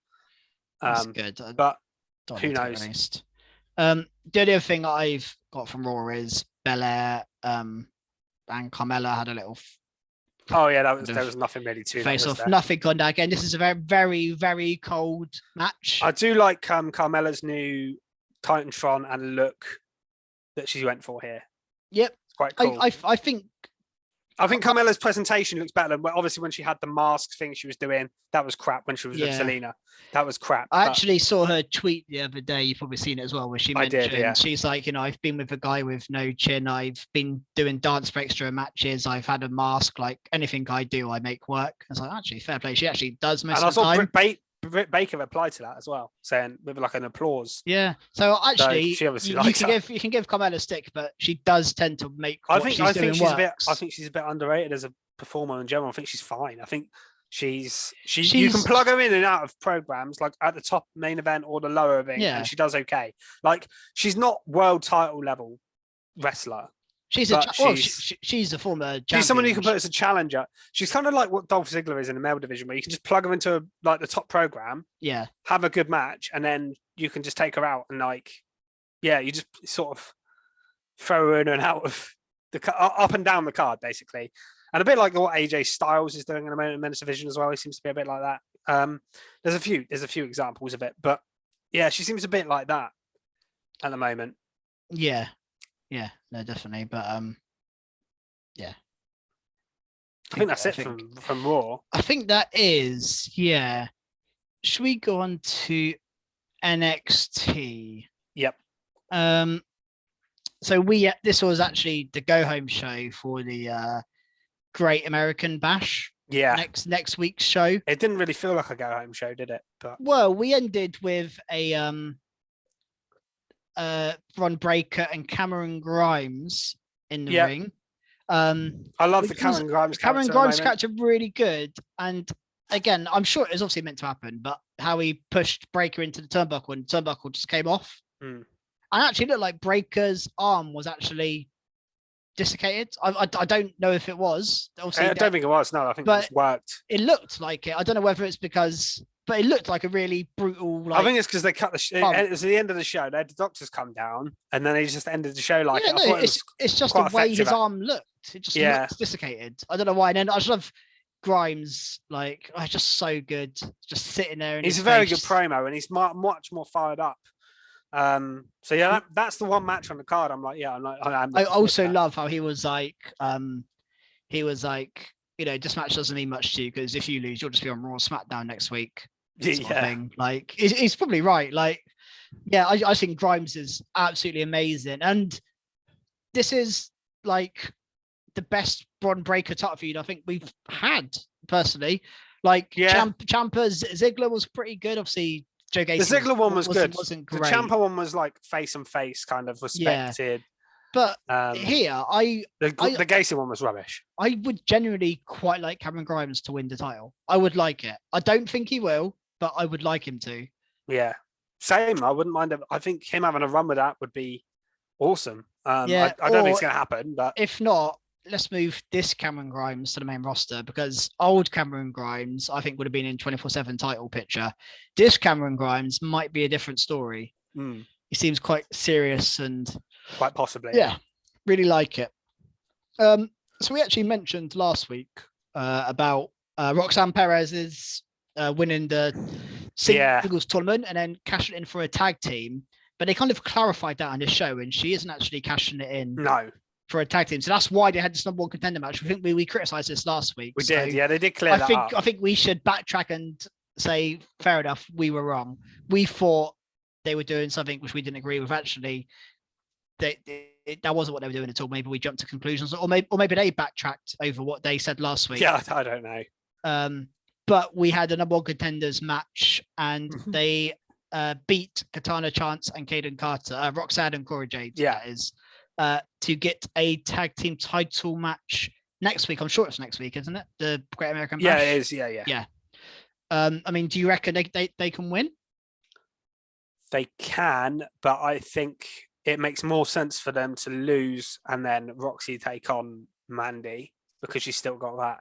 S1: That's good,
S2: but who knows?
S1: The other thing I've got from Raw is Belair and Carmella had a little.
S2: Oh yeah, there was nothing really to
S1: face off. Nothing gone down again. This is a very, very, very cold match.
S2: I do like Carmella's new Titantron and look that she went for here.
S1: Yep,
S2: it's quite cool.
S1: I
S2: think Carmella's presentation looks better. Obviously, when she had the mask thing she was doing, that was crap. When she was with Selena, that was crap.
S1: I actually saw her tweet the other day. You've probably seen it as well, where she mentioned she's like, I've been with a guy with no chin. I've been doing dance for extra matches. I've had a mask. Like anything I do, I make work. I was like, actually, fair play. She actually does most of the time.
S2: Britt Baker replied to that as well, saying with like an applause.
S1: Yeah. So actually,
S2: she obviously likes
S1: you can give Carmella stick, but she does tend to make.
S2: I think she's a bit underrated as a performer in general. I think she's fine. I think she's you can plug her in and out of programs like at the top main event or the lower event, and she does okay. Like she's not world title level wrestler. She's a
S1: former champion.
S2: She's someone you can put as a challenger. She's kind of like what Dolph Ziggler is in the male division, where you can just plug her into like the top program, have a good match, and then you can just take her out and you just sort of throw her in and out of up and down the card, basically. And a bit like what AJ Styles is doing in the men's division as well. He seems to be a bit like that. There's a few examples of it, but yeah, she seems a bit like that at the moment.
S1: Yeah, no, definitely. But yeah,
S2: I think that's it from Raw.
S1: I think that is, yeah. Should we go on to NXT?
S2: Yep.
S1: So this was actually the go home show for the Great American Bash.
S2: Yeah.
S1: Next week's show.
S2: It didn't really feel like a go home show, did it? But
S1: well, we ended with a Ron Breakker and Cameron Grimes in the ring.
S2: I love the Cameron Grimes.
S1: Cameron Grimes character really good, and again, I'm sure it was obviously meant to happen, but how he pushed Breakker into the turnbuckle and the turnbuckle just came off. And actually looked like Breakker's arm was actually dislocated. I don't know if it was.
S2: I don't think it was. No, I think it worked.
S1: It looked like it. I don't know whether it's because, but it looked like a really brutal.
S2: I think it's because they cut it was the end of the show. They had the doctors come down, and then they just ended the show like.
S1: It's just the way his arm looked. It just looks dislocated. I don't know why. And then I just love Grimes. Like, just so good, just sitting there.
S2: He's a very good promo, and he's much more fired up. So yeah, that's the one match on the card. I'm like, I
S1: also love how he was like, this match doesn't mean much to you because if you lose, you'll just be on Raw SmackDown next week. Sort of thing. Like, he's probably right. Like, I think Grimes is absolutely amazing, and this is like the best Bron Breakker title feud I think we've had personally. Like, Ciampa's Ziggler was pretty good. Obviously, Joe Gacy.
S2: The Ziggler one was good.
S1: Wasn't great.
S2: The Ciampa one was like face and face, kind of respected.
S1: But here,
S2: the Gacy one was rubbish.
S1: I would genuinely quite like Cameron Grimes to win the title. I would like it. I don't think he will, but I would like him to.
S2: Yeah, same. I wouldn't mind. I think him having a run with that would be awesome. I don't think it's going to happen, but
S1: if not, let's move this Cameron Grimes to the main roster, because old Cameron Grimes, I think, would have been in 24/7 title picture. This Cameron Grimes might be a different story. He seems quite serious and
S2: quite possibly.
S1: Yeah, really like it. So we actually mentioned last week about Roxanne Perez's winning the singles tournament and then cashing it in for a tag team. But they kind of clarified that on this show, and she isn't actually cashing it in.
S2: No.
S1: For a tag team. So that's why they had this number one contender match. I think we criticized this last week.
S2: We did. Yeah, they did clear that up.
S1: I think we should backtrack and say, fair enough, we were wrong. We thought they were doing something which we didn't agree with. Actually, that wasn't what they were doing at all. Maybe we jumped to conclusions, or maybe they backtracked over what they said last week.
S2: Yeah, I don't know.
S1: But we had a number one contenders match, and they beat Katana Chance and Kaden Carter, Roxanne and Cora Jade.
S2: Yeah,
S1: that is. To get a tag team title match next week. I'm sure it's next week, isn't it? The Great American Bash.
S2: Yeah, it is. Yeah.
S1: I mean, do you reckon they can win?
S2: They can, but I think it makes more sense for them to lose and then Roxy take on Mandy, because she's still got that.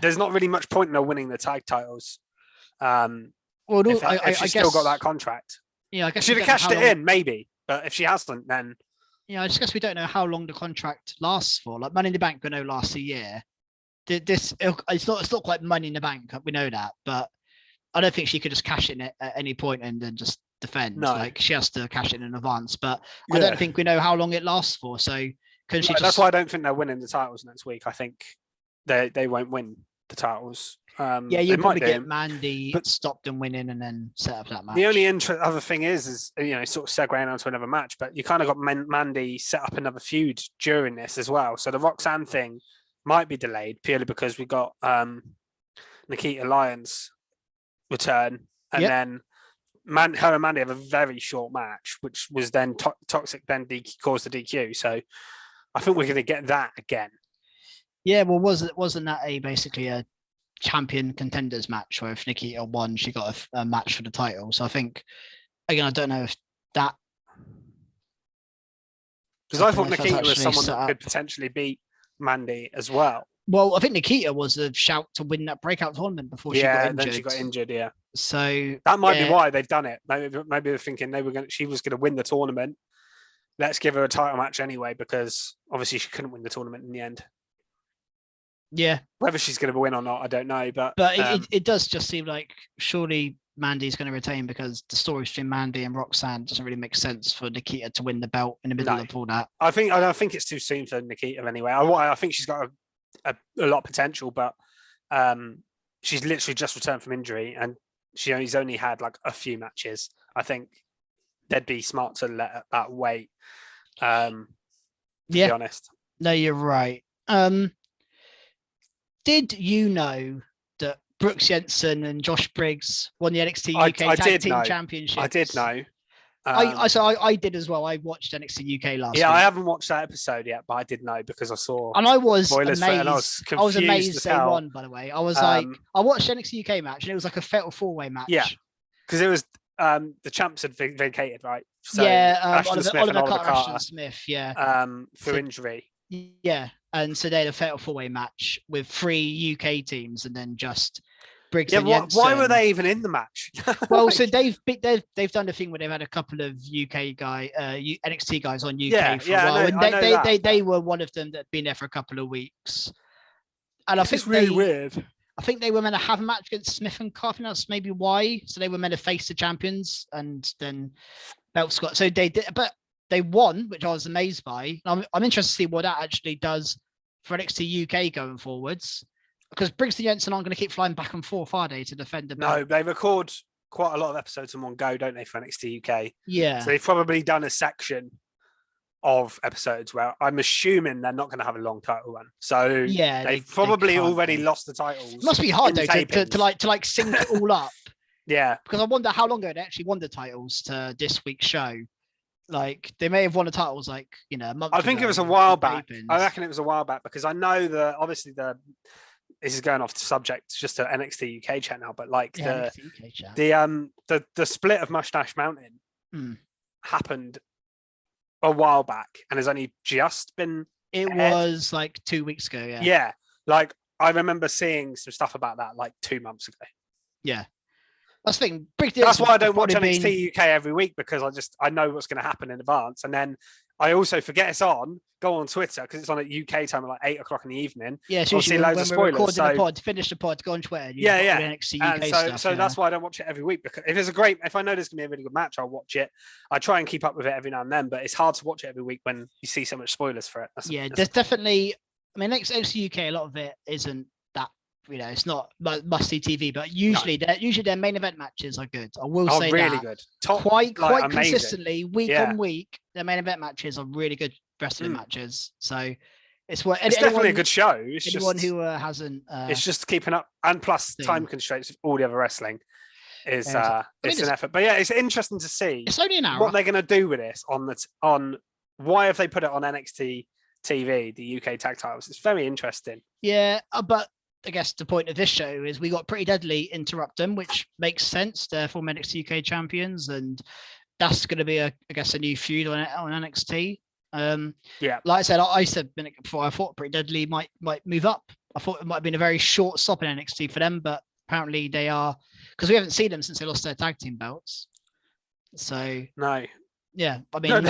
S2: There's not really much point in her winning the tag titles. If she's still got that contract.
S1: Yeah, I guess
S2: she'd have cashed it in, maybe. But if she hasn't, then
S1: I just guess we don't know how long the contract lasts for. Like, Money in the Bank, we know lasts a year. It's not quite Money in the Bank. We know that, but I don't think she could just cash it in at any point and then just defend.
S2: No.
S1: Like, she has to cash it in advance. But I don't think we know how long it lasts for. So
S2: that's why I don't think they're winning the titles next week. I think they won't win the titles.
S1: You probably get Mandy stopped and winning and then set up that match.
S2: The only other thing is sort of segueing onto another match, but you kind of got Mandy set up another feud during this as well. So the Roxanne thing might be delayed purely because we got Nikita Lyons return and then her and Mandy have a very short match, which was then Toxic then caused the DQ. So I think we're going to get that again.
S1: Yeah, well, wasn't that basically a champion contenders match where if Nikita won, she got a match for the title? So I think, again, I don't know if that...
S2: Because I thought Nikita was someone that could potentially beat Mandy as well.
S1: Well, I think Nikita was a shout to win that breakout tournament before she got injured.
S2: Yeah, then she got injured, yeah.
S1: So
S2: that might be why they've done it. Maybe they're thinking she was going to win the tournament. Let's give her a title match anyway, because obviously she couldn't win the tournament in the end.
S1: Yeah.
S2: Whether she's going to win or not, I don't know. But
S1: it does just seem like surely Mandy's going to retain, because the story between Mandy and Roxanne doesn't really make sense for Nikita to win the belt in the middle of all that.
S2: I think it's too soon for Nikita anyway. I think she's got a lot of potential, but she's literally just returned from injury and she's only had like a few matches. I think they'd be smart to let that wait. To be honest.
S1: No, you're right. Did you know that Brooks Jensen and Josh Briggs won the NXT UK Tag Team Championship?
S2: I did know.
S1: I did as well. I watched NXT UK last week.
S2: Yeah, I haven't watched that episode yet, but I did know because I saw.
S1: And I was amazed.
S2: And I was
S1: amazed they won, by the way. I was I watched NXT UK match and it was like a fatal 4-way match.
S2: Yeah, because it was the champs had vacated, right?
S1: So Oliver Carter Smith,
S2: for injury.
S1: Yeah, and so they had a fatal 4-way match with 3 UK teams, and then just Briggs. And Jensen.
S2: Why were they even in the match?
S1: Well, so they've done the thing where they've had a couple of NXT guys on UK for a while, and they were one of them that had been there for a couple of weeks. And I think
S2: it's really weird.
S1: I think they were meant to have a match against Smith and Carter. That's maybe why. So they were meant to face the champions, and then belts got. So they did, but they won, which I was amazed by. I'm interested to see what that actually does for NXT UK going forwards, because Briggs and Jensen aren't going to keep flying back and forth, are they, to defend the belt?
S2: No, they record quite a lot of episodes in one go, don't they, for NXT UK?
S1: Yeah.
S2: So they've probably done a section of episodes where I'm assuming they're not going to have a long title run. So they've probably already lost the titles.
S1: It must be hard though to sync it all up.
S2: Yeah.
S1: Because I wonder how long ago they actually won the titles to this week's show. Like they may have won the titles a month
S2: I think
S1: ago,
S2: it was a while back. I reckon it was a while back because I know that obviously this is going off the subject just to NXT UK chat now, but like the split of Mustache Mountain happened a while back and has only just been
S1: was like 2 weeks ago.
S2: Yeah, like I remember seeing some stuff about that like 2 months ago.
S1: Yeah. That's the thing.
S2: That's why I don't watch NXT UK every week, because I know what's going to happen in advance, and then I also forget it's on. Go on Twitter because it's on at UK time at like 8 o'clock in the evening.
S1: Yeah, so
S2: see loads of spoilers.
S1: Finish the pod, go on Twitter.
S2: NXT UK stuff. So that's why I don't watch it every week, because if I know there's going to be a really good match, I'll watch it. I try and keep up with it every now and then, but it's hard to watch it every week when you see so much spoilers for it.
S1: There's definitely. I mean, NXT UK, a lot of it isn't that. It's not must-see TV, but usually their main event matches are good. I will say
S2: really good.
S1: Quite consistently, week on week, their main event matches are really good wrestling matches. So it's
S2: definitely a good show.
S1: Who hasn't,
S2: it's just keeping up, and plus time constraints with all the other wrestling is it's an effort. But yeah, it's interesting to see.
S1: It's only an hour.
S2: What they're going to do with this on why have they put it on NXT TV, the UK tag titles? It's very interesting.
S1: Yeah, but I guess the point of this show is we got Pretty Deadly interrupt them, which makes sense. They're former NXT UK champions, and that's going to be a new feud on NXT. Like I said before, I thought Pretty Deadly might move up. I thought it might have been a very short stop in NXT for them, but apparently they are, because we haven't seen them since they lost their tag team belts. So
S2: no.
S1: Yeah, I mean,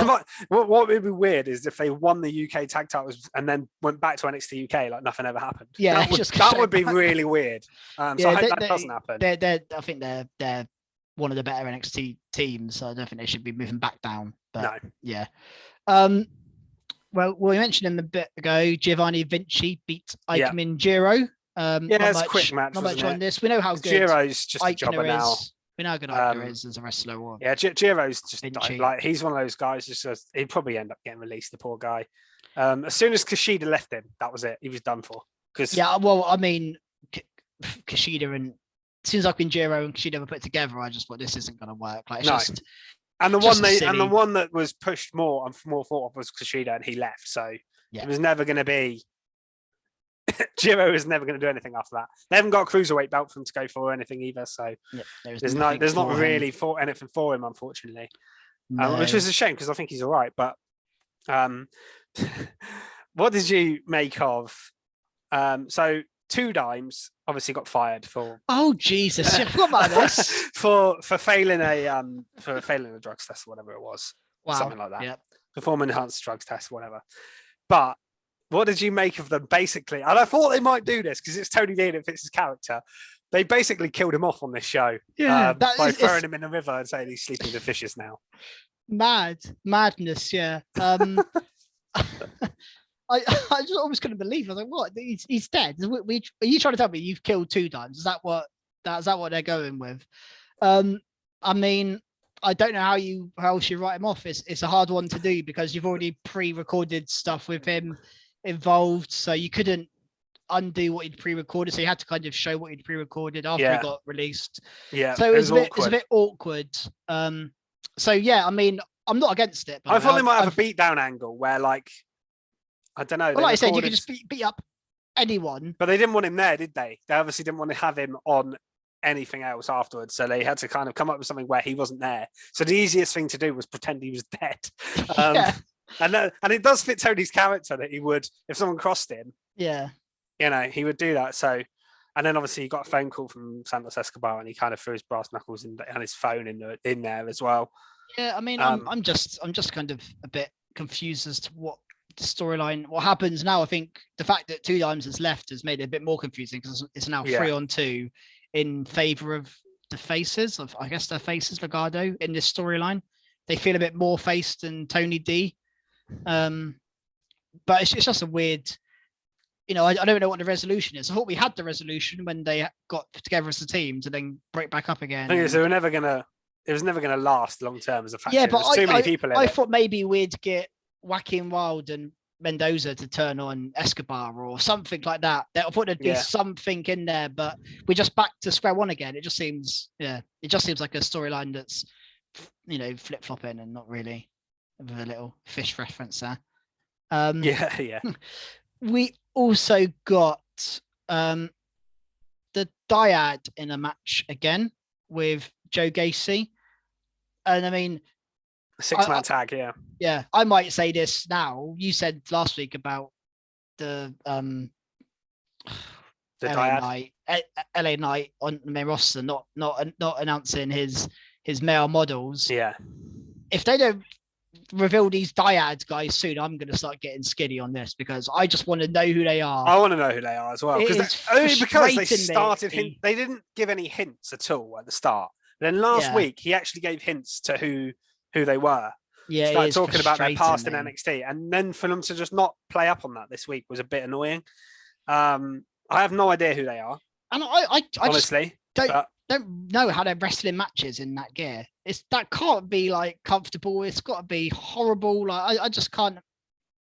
S2: what would be weird is if they won the UK tag titles and then went back to NXT UK like nothing ever happened.
S1: Yeah,
S2: that would be really weird. So I hope that doesn't happen.
S1: I think they're one of the better NXT teams, so I don't think they should be moving back down. But,
S2: no.
S1: Yeah. Well, we mentioned him a bit ago. Giovanni Vinci beat Ikemen Jiro.
S2: It's a quick match.
S1: Not much on this. We know how good
S2: Jiro's just a jobber now.
S1: We know how good Ikemen is as a wrestler.
S2: Giro's just like he's one of those guys. He'd probably end up getting released. The poor guy. As soon as Kushida left him, that was it. He was done for.
S1: I mean, Kushida and seems like when Jiro and Kushida were put together, I just thought this isn't going to work. Like, it's just.
S2: And the one that was pushed more and more thought of was Kushida, and he left. So it was never going to be. Jiro was never going to do anything after that. They haven't got a cruiserweight belt for him to go for or anything either. So there's not really anything for him, unfortunately, which is a shame because I think he's all right. But what did you make of? So Two Dimes obviously got fired for.
S1: Oh Jesus! I forgot about this.
S2: for failing a drugs test or whatever it was.
S1: Wow.
S2: Something like that.
S1: Yep.
S2: Performance enhanced drugs test, whatever. But what did you make of them? Basically, and I thought they might do this because it's Tony D and it fits his character. They basically killed him off on this show.
S1: Yeah,
S2: by throwing him in the river and saying he's sleeping with fishes now. Madness.
S1: Yeah. I just almost couldn't believe. I was like, "What? He's dead? Are you trying to tell me you've killed Two Dimes? Is that what they're going with?" I mean, I don't know how else you write him off. It's a hard one to do because you've already pre-recorded stuff with him involved, so you couldn't undo what he'd pre-recorded. So you had to kind of show what he'd pre-recorded after he got released.
S2: Yeah.
S1: So it's a bit awkward. So yeah, I mean, I'm not against it. But
S2: I thought they might have a beatdown angle where, like, I don't know.
S1: Well, like I said, you could just beat up anyone.
S2: But they didn't want him there, did they? They obviously didn't want to have him on anything else afterwards. So they had to kind of come up with something where he wasn't there. So the easiest thing to do was pretend he was dead. And it does fit Tony's character that he would, if someone crossed him, he would do that. So, and then obviously he got a phone call from Santos Escobar and he kind of threw his brass knuckles and his phone in there as well.
S1: Yeah, I mean, I'm just kind of a bit confused as to what the storyline, what happens now. I think the fact that Two Dimes has left has made it a bit more confusing because it's now 3-on-2 in favor of the faces of, I guess, their faces, Legado, in this storyline. They feel a bit more faced than Tony D. But it's just a weird, I don't know what the resolution is. I thought we had the resolution when they got together as a team to then break back up again.
S2: I think it was never gonna last long term as a faction.
S1: Yeah, but
S2: too many people
S1: I thought maybe we'd get Joaquin Wild and Mendoza to turn on Escobar or something like that. I thought there'd be something in there, but we're just back to square one again. It just seems like a storyline that's, flip flopping and not really with a little fish reference there. We also got the Dyad in a match again with Joe Gacy, and I mean,
S2: 6-man tag,
S1: yeah. I might say this now. You said last week about the LA Knight on the main roster, not announcing his male models.
S2: Yeah.
S1: If they don't reveal these Dyads guys soon, I'm going to start getting skinny on this because I just want to know who they are.
S2: I want to know who they are as well. Because they started they didn't give any hints at all at the start. Then last week he actually gave hints to who they were.
S1: Yeah,
S2: started talking about their past in NXT, and then for them to just not play up on that this week was a bit annoying. I have no idea who they are,
S1: and I
S2: honestly
S1: don't know how they're wrestling matches in that gear. That can't be like comfortable. It's got to be horrible. Like I just can't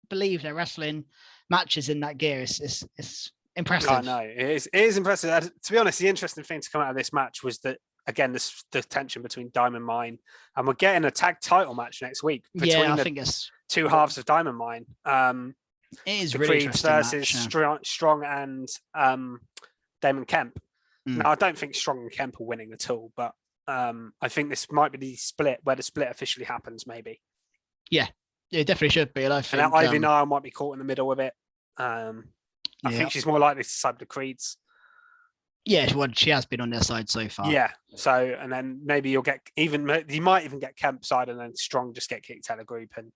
S1: believe they're wrestling matches in that gear. It's impressive.
S2: I know it is impressive. To be honest, the interesting thing to come out of this match was that, again, the tension between Diamond Mine, and we're getting a tag title match next week between
S1: I think it's
S2: two halves of Diamond Mine.
S1: It is
S2: the
S1: really
S2: Creeds versus Strong and Damon Kemp. Now, I don't think Strong and Kemp are winning at all, but I think this might be the split where the split officially happens. Maybe. Yeah,
S1: it definitely should be. And I think
S2: Ivy Nile might be caught in the middle of it. I think she's more likely to side the Creeds.
S1: Yeah, well, she has been on their side so far.
S2: Yeah, so and then maybe you might even get Kemp side, and then Strong just get kicked out of the group, and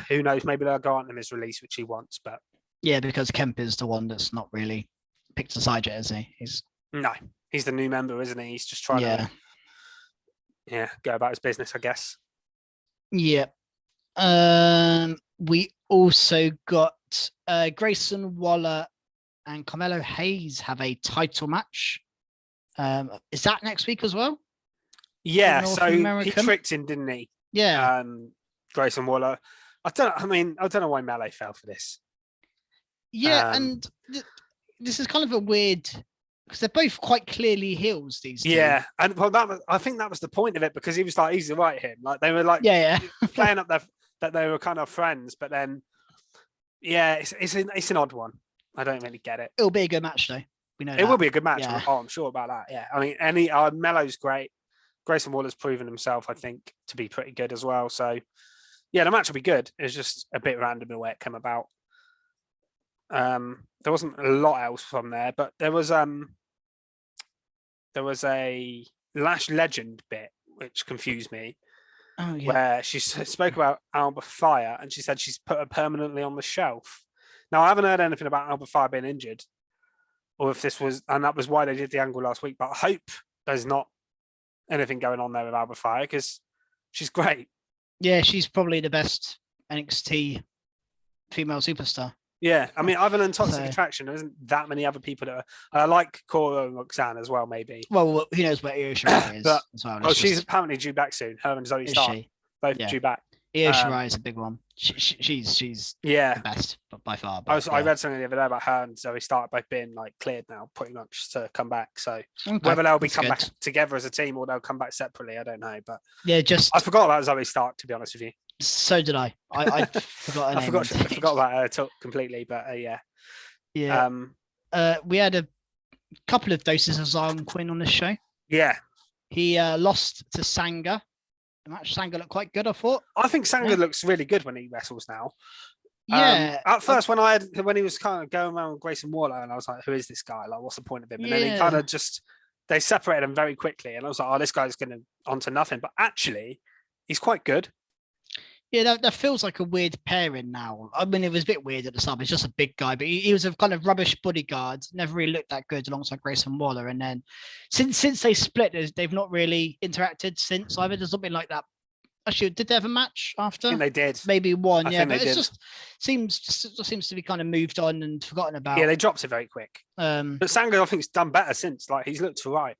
S2: who knows? Maybe they'll go on him his release, which he wants. But
S1: yeah, because Kemp is the one that's not really picked a side yet, is he?
S2: He's the new member, isn't he? He's just trying to go about his business, I guess.
S1: Yeah. We also got Grayson Waller and Carmelo Hayes have a title match. Is that next week as well?
S2: Yeah, so he tricked him, didn't he?
S1: Yeah.
S2: Grayson Waller. I don't know why Melee fell for this.
S1: Yeah, and this is kind of a weird because they're both quite clearly heels. These two.
S2: Yeah, and I think that was the point of it, because he was like, he's the right him. Like they were like, playing up that they were kind of friends, but then, yeah, it's an odd one. I don't really get it.
S1: It'll be a good match though. We know
S2: it will be a good match.
S1: Yeah.
S2: I'm sure about that. Yeah, I mean, Mello's great. Grayson Waller's proven himself, I think, to be pretty good as well. So, yeah, the match will be good. It's just a bit random the way it came about. There wasn't a lot else from there, but there was a Lash Legend bit which confused me.
S1: Oh, yeah.
S2: Where she spoke about Alba Fire, and she said she's put her permanently on the shelf. Now, I haven't heard anything about Alba Fire being injured, or if this was, and that was why they did the angle last week. But I hope there's not anything going on there with Alba Fire, because she's great.
S1: Yeah, she's probably the best NXT female superstar.
S2: Yeah, I mean, other than Toxic Attraction, there isn't that many other people that I like Cora and Roxanne as well, maybe.
S1: Well, who knows where Io Shirai is
S2: but,
S1: as well.
S2: Oh, she's apparently due back soon. Her and Zoe Stark both due back.
S1: Io Shirai is a big one. She's the best, but by far. But,
S2: I read something the other day about her and Zoe Stark both being like cleared now, pretty much, to come back. So whether they'll come back together as a team or they'll come back separately, I don't know. But
S1: I
S2: forgot about Zoe Stark, to be honest with you.
S1: So did I. I forgot her name.
S2: I forgot about her completely. But yeah.
S1: Yeah. We had a couple of doses of Zion Quinn on this show.
S2: Yeah.
S1: He lost to Sanga. The match Sanga looked quite good, I thought.
S2: I think Sanga looks really good when he wrestles now.
S1: Yeah.
S2: At first, when he was kind of going around with Grayson Waller, and I was like, "Who is this guy? Like, what's the point of him?" And then he kind of they separated him very quickly, and I was like, "Oh, this guy's going to onto nothing." But actually, he's quite good.
S1: Yeah, that feels like a weird pairing now. I mean, it was a bit weird at the start. He's just a big guy, but he was a kind of rubbish bodyguard. Never really looked that good alongside Grayson Waller. And then since they split, they've not really interacted since either. There's something like that. Actually, did they have a match after?
S2: I think they did.
S1: Maybe one, yeah. But it just seems to be kind of moved on and forgotten about.
S2: Yeah, they dropped it very quick. But Sanga, I think, has done better since. Like, he's looked all right.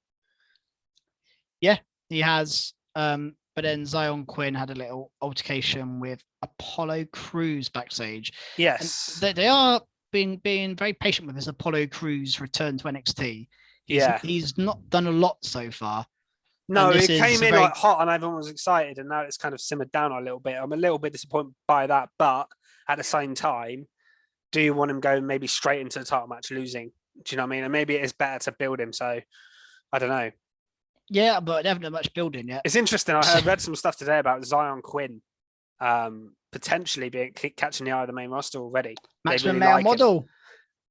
S1: Yeah, he has. But then Zion Quinn had a little altercation with Apollo Crews backstage.
S2: Yes.
S1: And they are being very patient with his Apollo Crews return to NXT. He's not done a lot so far.
S2: No, it came in like hot and everyone was excited, and now it's kind of simmered down a little bit. I'm a little bit disappointed by that, but at the same time, do you want him going maybe straight into the title match losing? Do you know what I mean? And maybe it is better to build him. So I don't know.
S1: Yeah, but they haven't done much building yet.
S2: It's interesting. I read some stuff today about Zion Quinn potentially catching the eye of the main roster already.
S1: Maximum male model.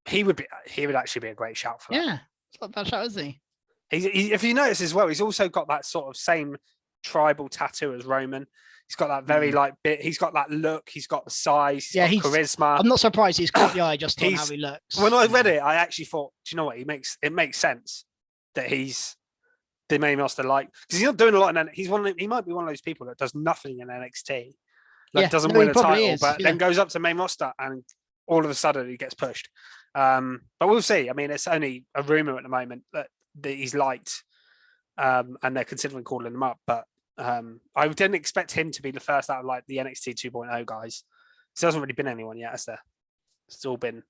S2: He would actually be a great shout for that.
S1: Yeah, it's not a bad shout, is he?
S2: If you notice as well, he's also got that sort of same tribal tattoo as Roman. He's got that very bit. He's got that look. He's got the size. He's got charisma.
S1: I'm not surprised he's caught the eye just on how he looks.
S2: When I read it, I actually thought, do you know what? It makes sense that he's the main roster, like, because he's not doing a lot in. He might be one of those people that does nothing in NXT, doesn't win a title, but then goes up to main roster and all of a sudden he gets pushed. But we'll see. I mean, it's only a rumor at the moment that he's liked, and they're considering calling him up. But I didn't expect him to be the first out of like the NXT 2.0 guys. So there hasn't really been anyone yet, has there? It's all been.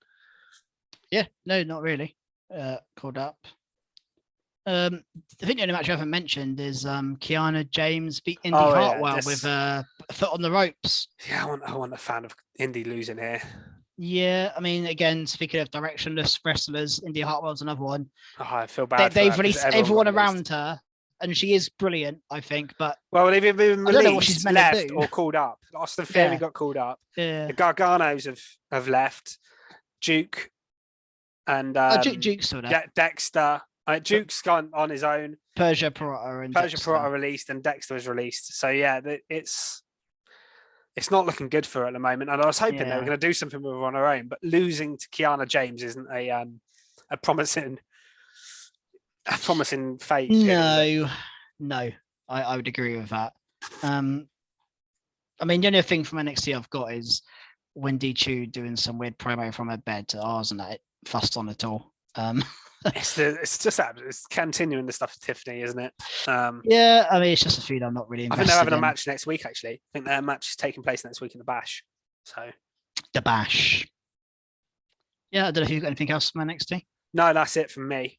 S1: Yeah, no, not really. Called up. I think the only match I haven't mentioned is Kiana James beat Indy Hartwell with a foot on the ropes.
S2: Yeah, I want a fan of Indy losing here.
S1: Yeah, I mean, again, speaking of directionless wrestlers, Indy Hartwell's another one.
S2: Oh, I feel bad.
S1: They've released everyone around her, and she is brilliant, I think. But
S2: they've either been released, left, or called up. Austin Theory got called up.
S1: Yeah,
S2: the Garganos have left. Duke and
S1: Duke's still there.
S2: Dexter. Duke's gone on his own.
S1: Persia Pirotta
S2: released, and Dexter was released. So yeah, it's not looking good for her at the moment. And I was hoping they were going to do something with her on her own, but losing to Kiana James isn't a promising fate.
S1: No, I would agree with that. I mean, the only thing from NXT I've got is Wendy Chu doing some weird promo from her bed. I wasn't fussed on at all.
S2: It's continuing the stuff with Tiffany, isn't it?
S1: Yeah, I mean, it's just a feud I'm not really invested in.
S2: I think they're having a match next week, actually. I think their match is taking place next week in the Bash. So
S1: the Bash. Yeah, I don't know if you've got anything else from NXT.
S2: No, that's it from me.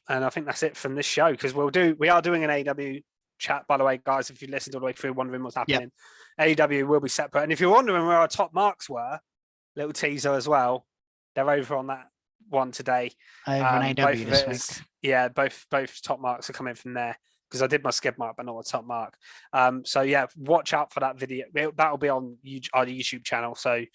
S2: And I think that's it from this show, because we are doing an AEW chat, by the way, guys. If you listened all the way through, wondering what's happening, AEW will be separate. And if you're wondering where our top marks were, little teaser as well, they're over on that one today.
S1: Over on AEW this week.
S2: Yeah, both top marks are coming from there, because I did my skid mark, but not a top mark. So yeah, watch out for that video. That'll be on our YouTube channel. So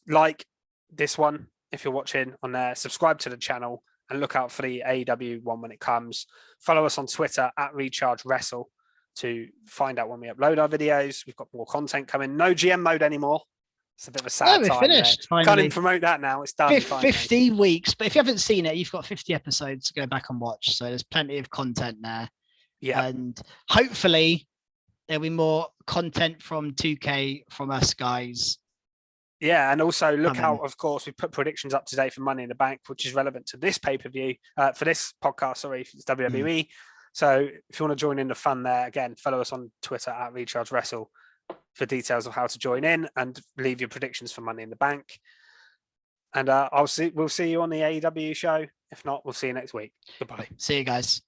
S2: like this one if you're watching on there, subscribe to the channel, and look out for the AEW one when it comes. Follow us on Twitter at Recharge Wrestle to find out when we upload our videos. We've got more content coming. No GM mode anymore. It's a bit of a sad time.
S1: We're finished.
S2: Can't even promote that now. It's done.
S1: 50 weeks. But if you haven't seen it, you've got 50 episodes to go back and watch. So there's plenty of content there.
S2: Yeah.
S1: And hopefully there'll be more content from 2K from us guys.
S2: Yeah, and also look out, of course, we put predictions up today for Money in the Bank, which is relevant to this pay-per-view, for this podcast, sorry, it's WWE. So if you want to join in the fun there, again, follow us on Twitter at Recharge Wrestle for details of how to join in and leave your predictions for Money in the Bank. And we'll see you on the AEW show. If not, we'll see you next week. Goodbye.
S1: See you guys.